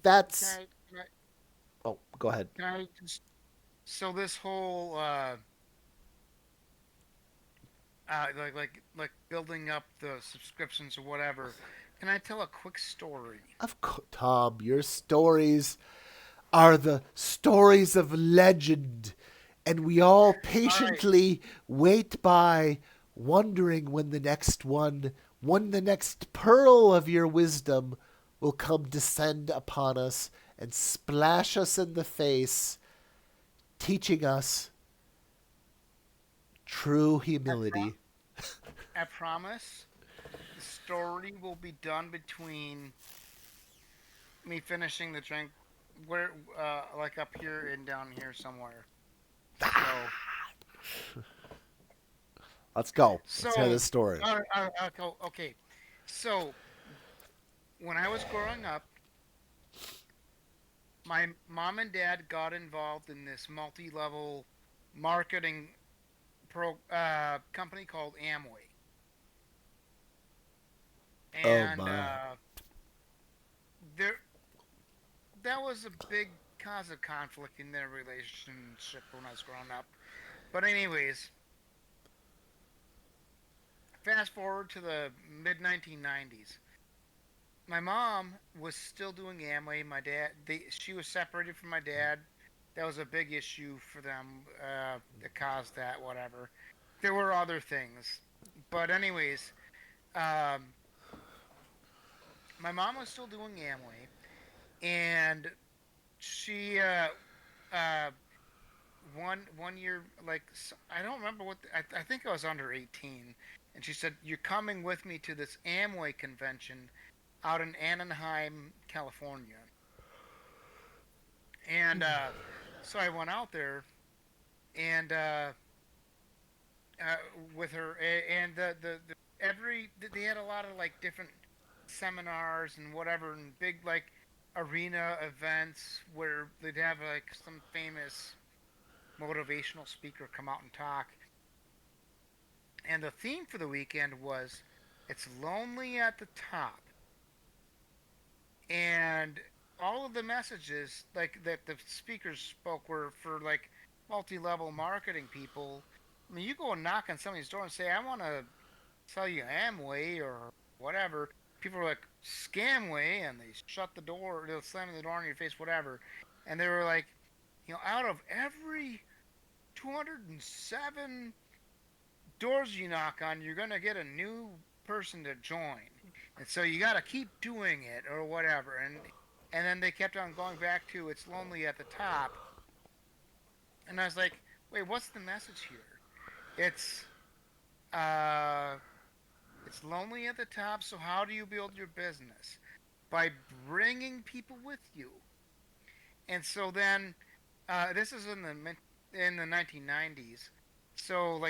Can that's. I, can I, Oh, go ahead. can I just, so this whole like building up the subscriptions or whatever. Can I tell a quick story? Of course, Thom, your stories are the stories of legend, and we all All right. patiently wait by, wondering when the next pearl of your wisdom will come descend upon us and splash us in the face, teaching us true I pro- humility. I promise the story will be done between me finishing the drink where like up here and down here somewhere. So Let's go. Let's hear so this story. I'll go okay. So when I was growing up, my mom and dad got involved in this multi-level marketing company called Amway, Oh and my. there that was a big cause of conflict in their relationship when I was growing up. But anyways, fast forward to the mid 1990s. My mom was still doing Amway. She was separated from my dad. That was a big issue for them. That caused that, whatever. There were other things, but anyways, um, my mom was still doing Amway, and she uh, one year, like, I don't remember I think I was under 18, and she said, "You're coming with me to this Amway convention out in Anaheim, California." And so I went out there, and uh, with her, and they had a lot of like different seminars and whatever, and big like arena events where they'd have like some famous motivational speaker come out and talk. And the theme for the weekend was It's lonely at the top, and all of the messages like that the speakers spoke were for like multi-level marketing people. I mean, you go and knock on somebody's door and say, "I want to sell you Amway or whatever." People are like, "Scamway," and they shut the door, they'll slam the door in your face, whatever. And they were like, out of every 207 doors you knock on, you're gonna get a new person to join, and so you got to keep doing it or whatever. And then they kept on going back to "It's lonely at the top," and I was like, wait, what's the message here? It's uh, it's lonely at the top. So how do you build your business? By bringing people with you. And so then, this is in the 1990s. So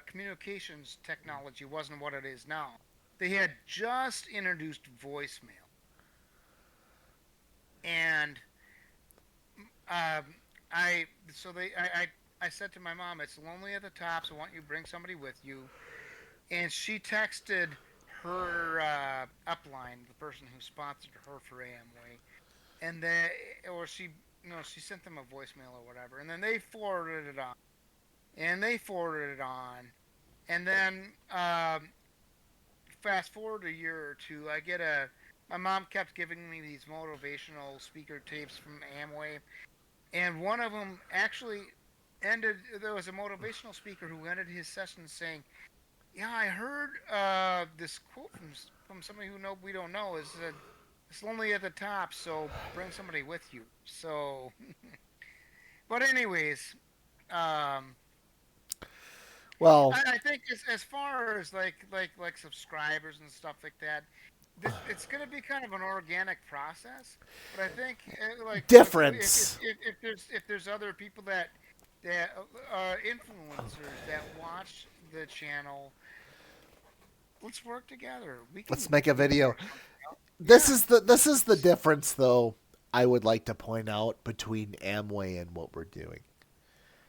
communications technology wasn't what it is now. They had just introduced voicemail, and um, I said to my mom, "It's lonely at the top, so why don't you bring somebody with you?" And she texted her upline, the person who sponsored her for Amway, and they or she no, she sent them a voicemail or whatever, and then they forwarded it on, and they forwarded it on, and then fast forward a year or two, I get a my mom kept giving me these motivational speaker tapes from Amway, and one of them actually ended. There was a motivational speaker who ended his session saying, "Yeah, I heard this quote from somebody who we don't know. Is said it's lonely at the top, so bring somebody with you." So, but anyways, um, Well, I think as far as like subscribers and stuff like that, it's going to be kind of an organic process. But I think difference. if there's other people that influencers that watch the channel, let's work together. Let's make a We can video. work something out. This Yeah. is the difference, though. I would like to point out between Amway and what we're doing.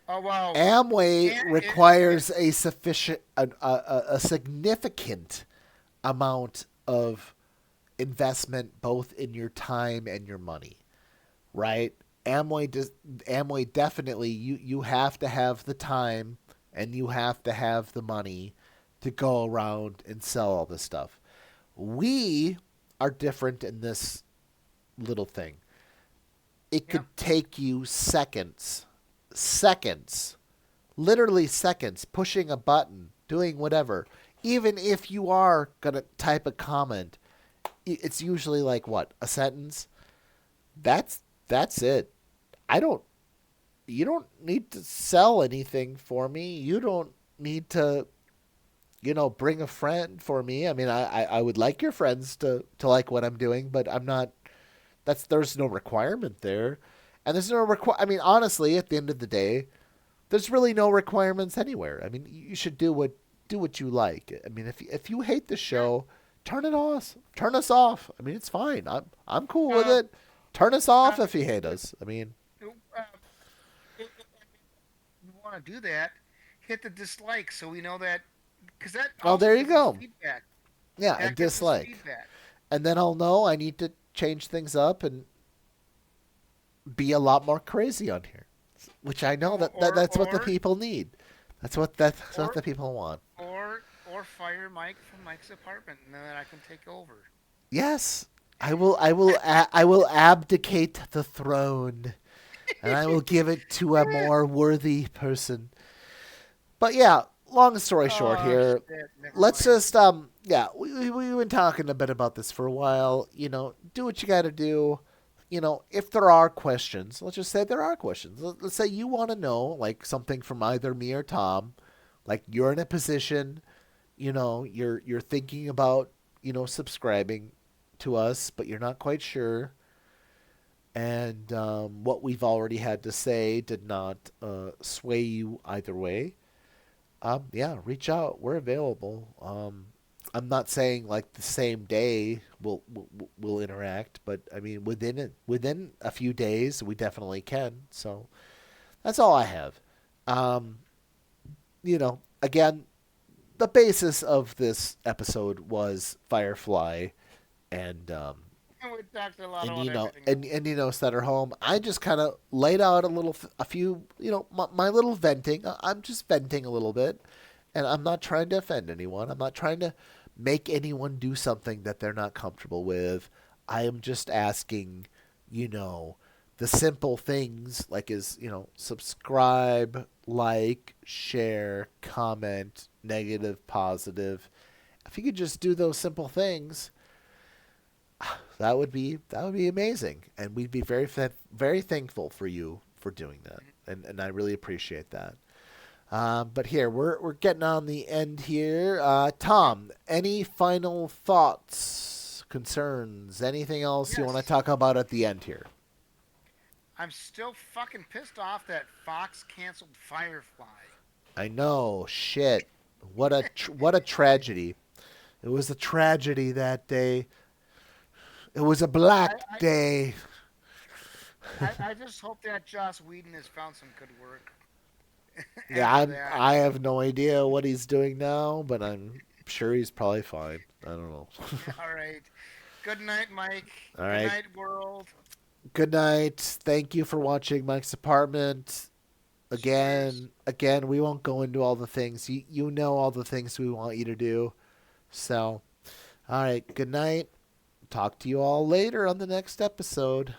Oh wow. Amway And yeah. requires a significant amount of investment both in your time and your money, right? Amway definitely you have to have the time and you have to have the money to go around and sell all this stuff. We are different in this little thing. It Yeah. could take you seconds, literally seconds, pushing a button, doing whatever. Even if you are going to type a comment, it's usually like what? A sentence? That's it. I don't you don't need to sell anything for me. You don't need to, bring a friend for me. I mean, I would like your friends to like what I'm doing, but I'm not there's no requirement there. And there's no I mean, honestly, at the end of the day, there's really no requirements anywhere. I mean, you should do what you like. I mean, if you hate the Yeah. show, turn it off. Turn us off. I mean, it's fine. I'm cool with Uh, it. Turn us off if you hate if, us. I mean, if you want to do that, hit the dislike so we know that, because that well, also there you gives us go. feedback. Yeah, a That gives us dislike. feedback. And then I'll know I need to change things up and be a lot more crazy on here, which I know Or that's what the or people need. That's what or the people want. or fire Mike from Mike's apartment, and then I can take over. Yes, I will abdicate the throne, and I will give it to a more worthy person. But yeah, long story short Oh here, shit! Never let's mind. just yeah, we've been talking a bit about this for a while. Do what you got to do. If there are questions, let's just say there are questions. Let's say you want to know like something from either me or Tom, like you're in a position, you're thinking about, subscribing to us, but you're not quite sure. And what we've already had to say did not sway you either way. Yeah, reach out. We're available. I'm not saying like the same day we'll interact, but I mean within a few days we definitely can. So that's all I have. Again, the basis of this episode was Firefly, and We talked a lot and about everything else. Sutter home. I just kind of laid out a few, my little venting. I'm just venting a little bit, and I'm not trying to offend anyone. I'm not trying to make anyone do something that they're not comfortable with. I am just asking, you know, the simple things like subscribe, like, share, comment, negative, positive. If you could just do those simple things, that would be amazing, and we'd be very thankful for you for doing that, and I really appreciate that. But here we're getting on the end here. Yep. Thom, any final thoughts, concerns, anything else you want to Yes. talk about at the end here? I'm still fucking pissed off that Fox canceled Firefly. I know, shit. What a tragedy. It was a tragedy that day. It was a I, black I, day. I just hope that Joss Whedon has found some good work Yeah, after that. I have no idea what he's doing now, but I'm sure he's probably fine. I don't know. All right. Good night, Mike. All Good right. night, world. Good night. Thank you for watching Mike's Apartment. Cheers. Again, we won't go into all the things. You know all the things we want you to do. So, all right. Good night. Talk to you all later on the next episode.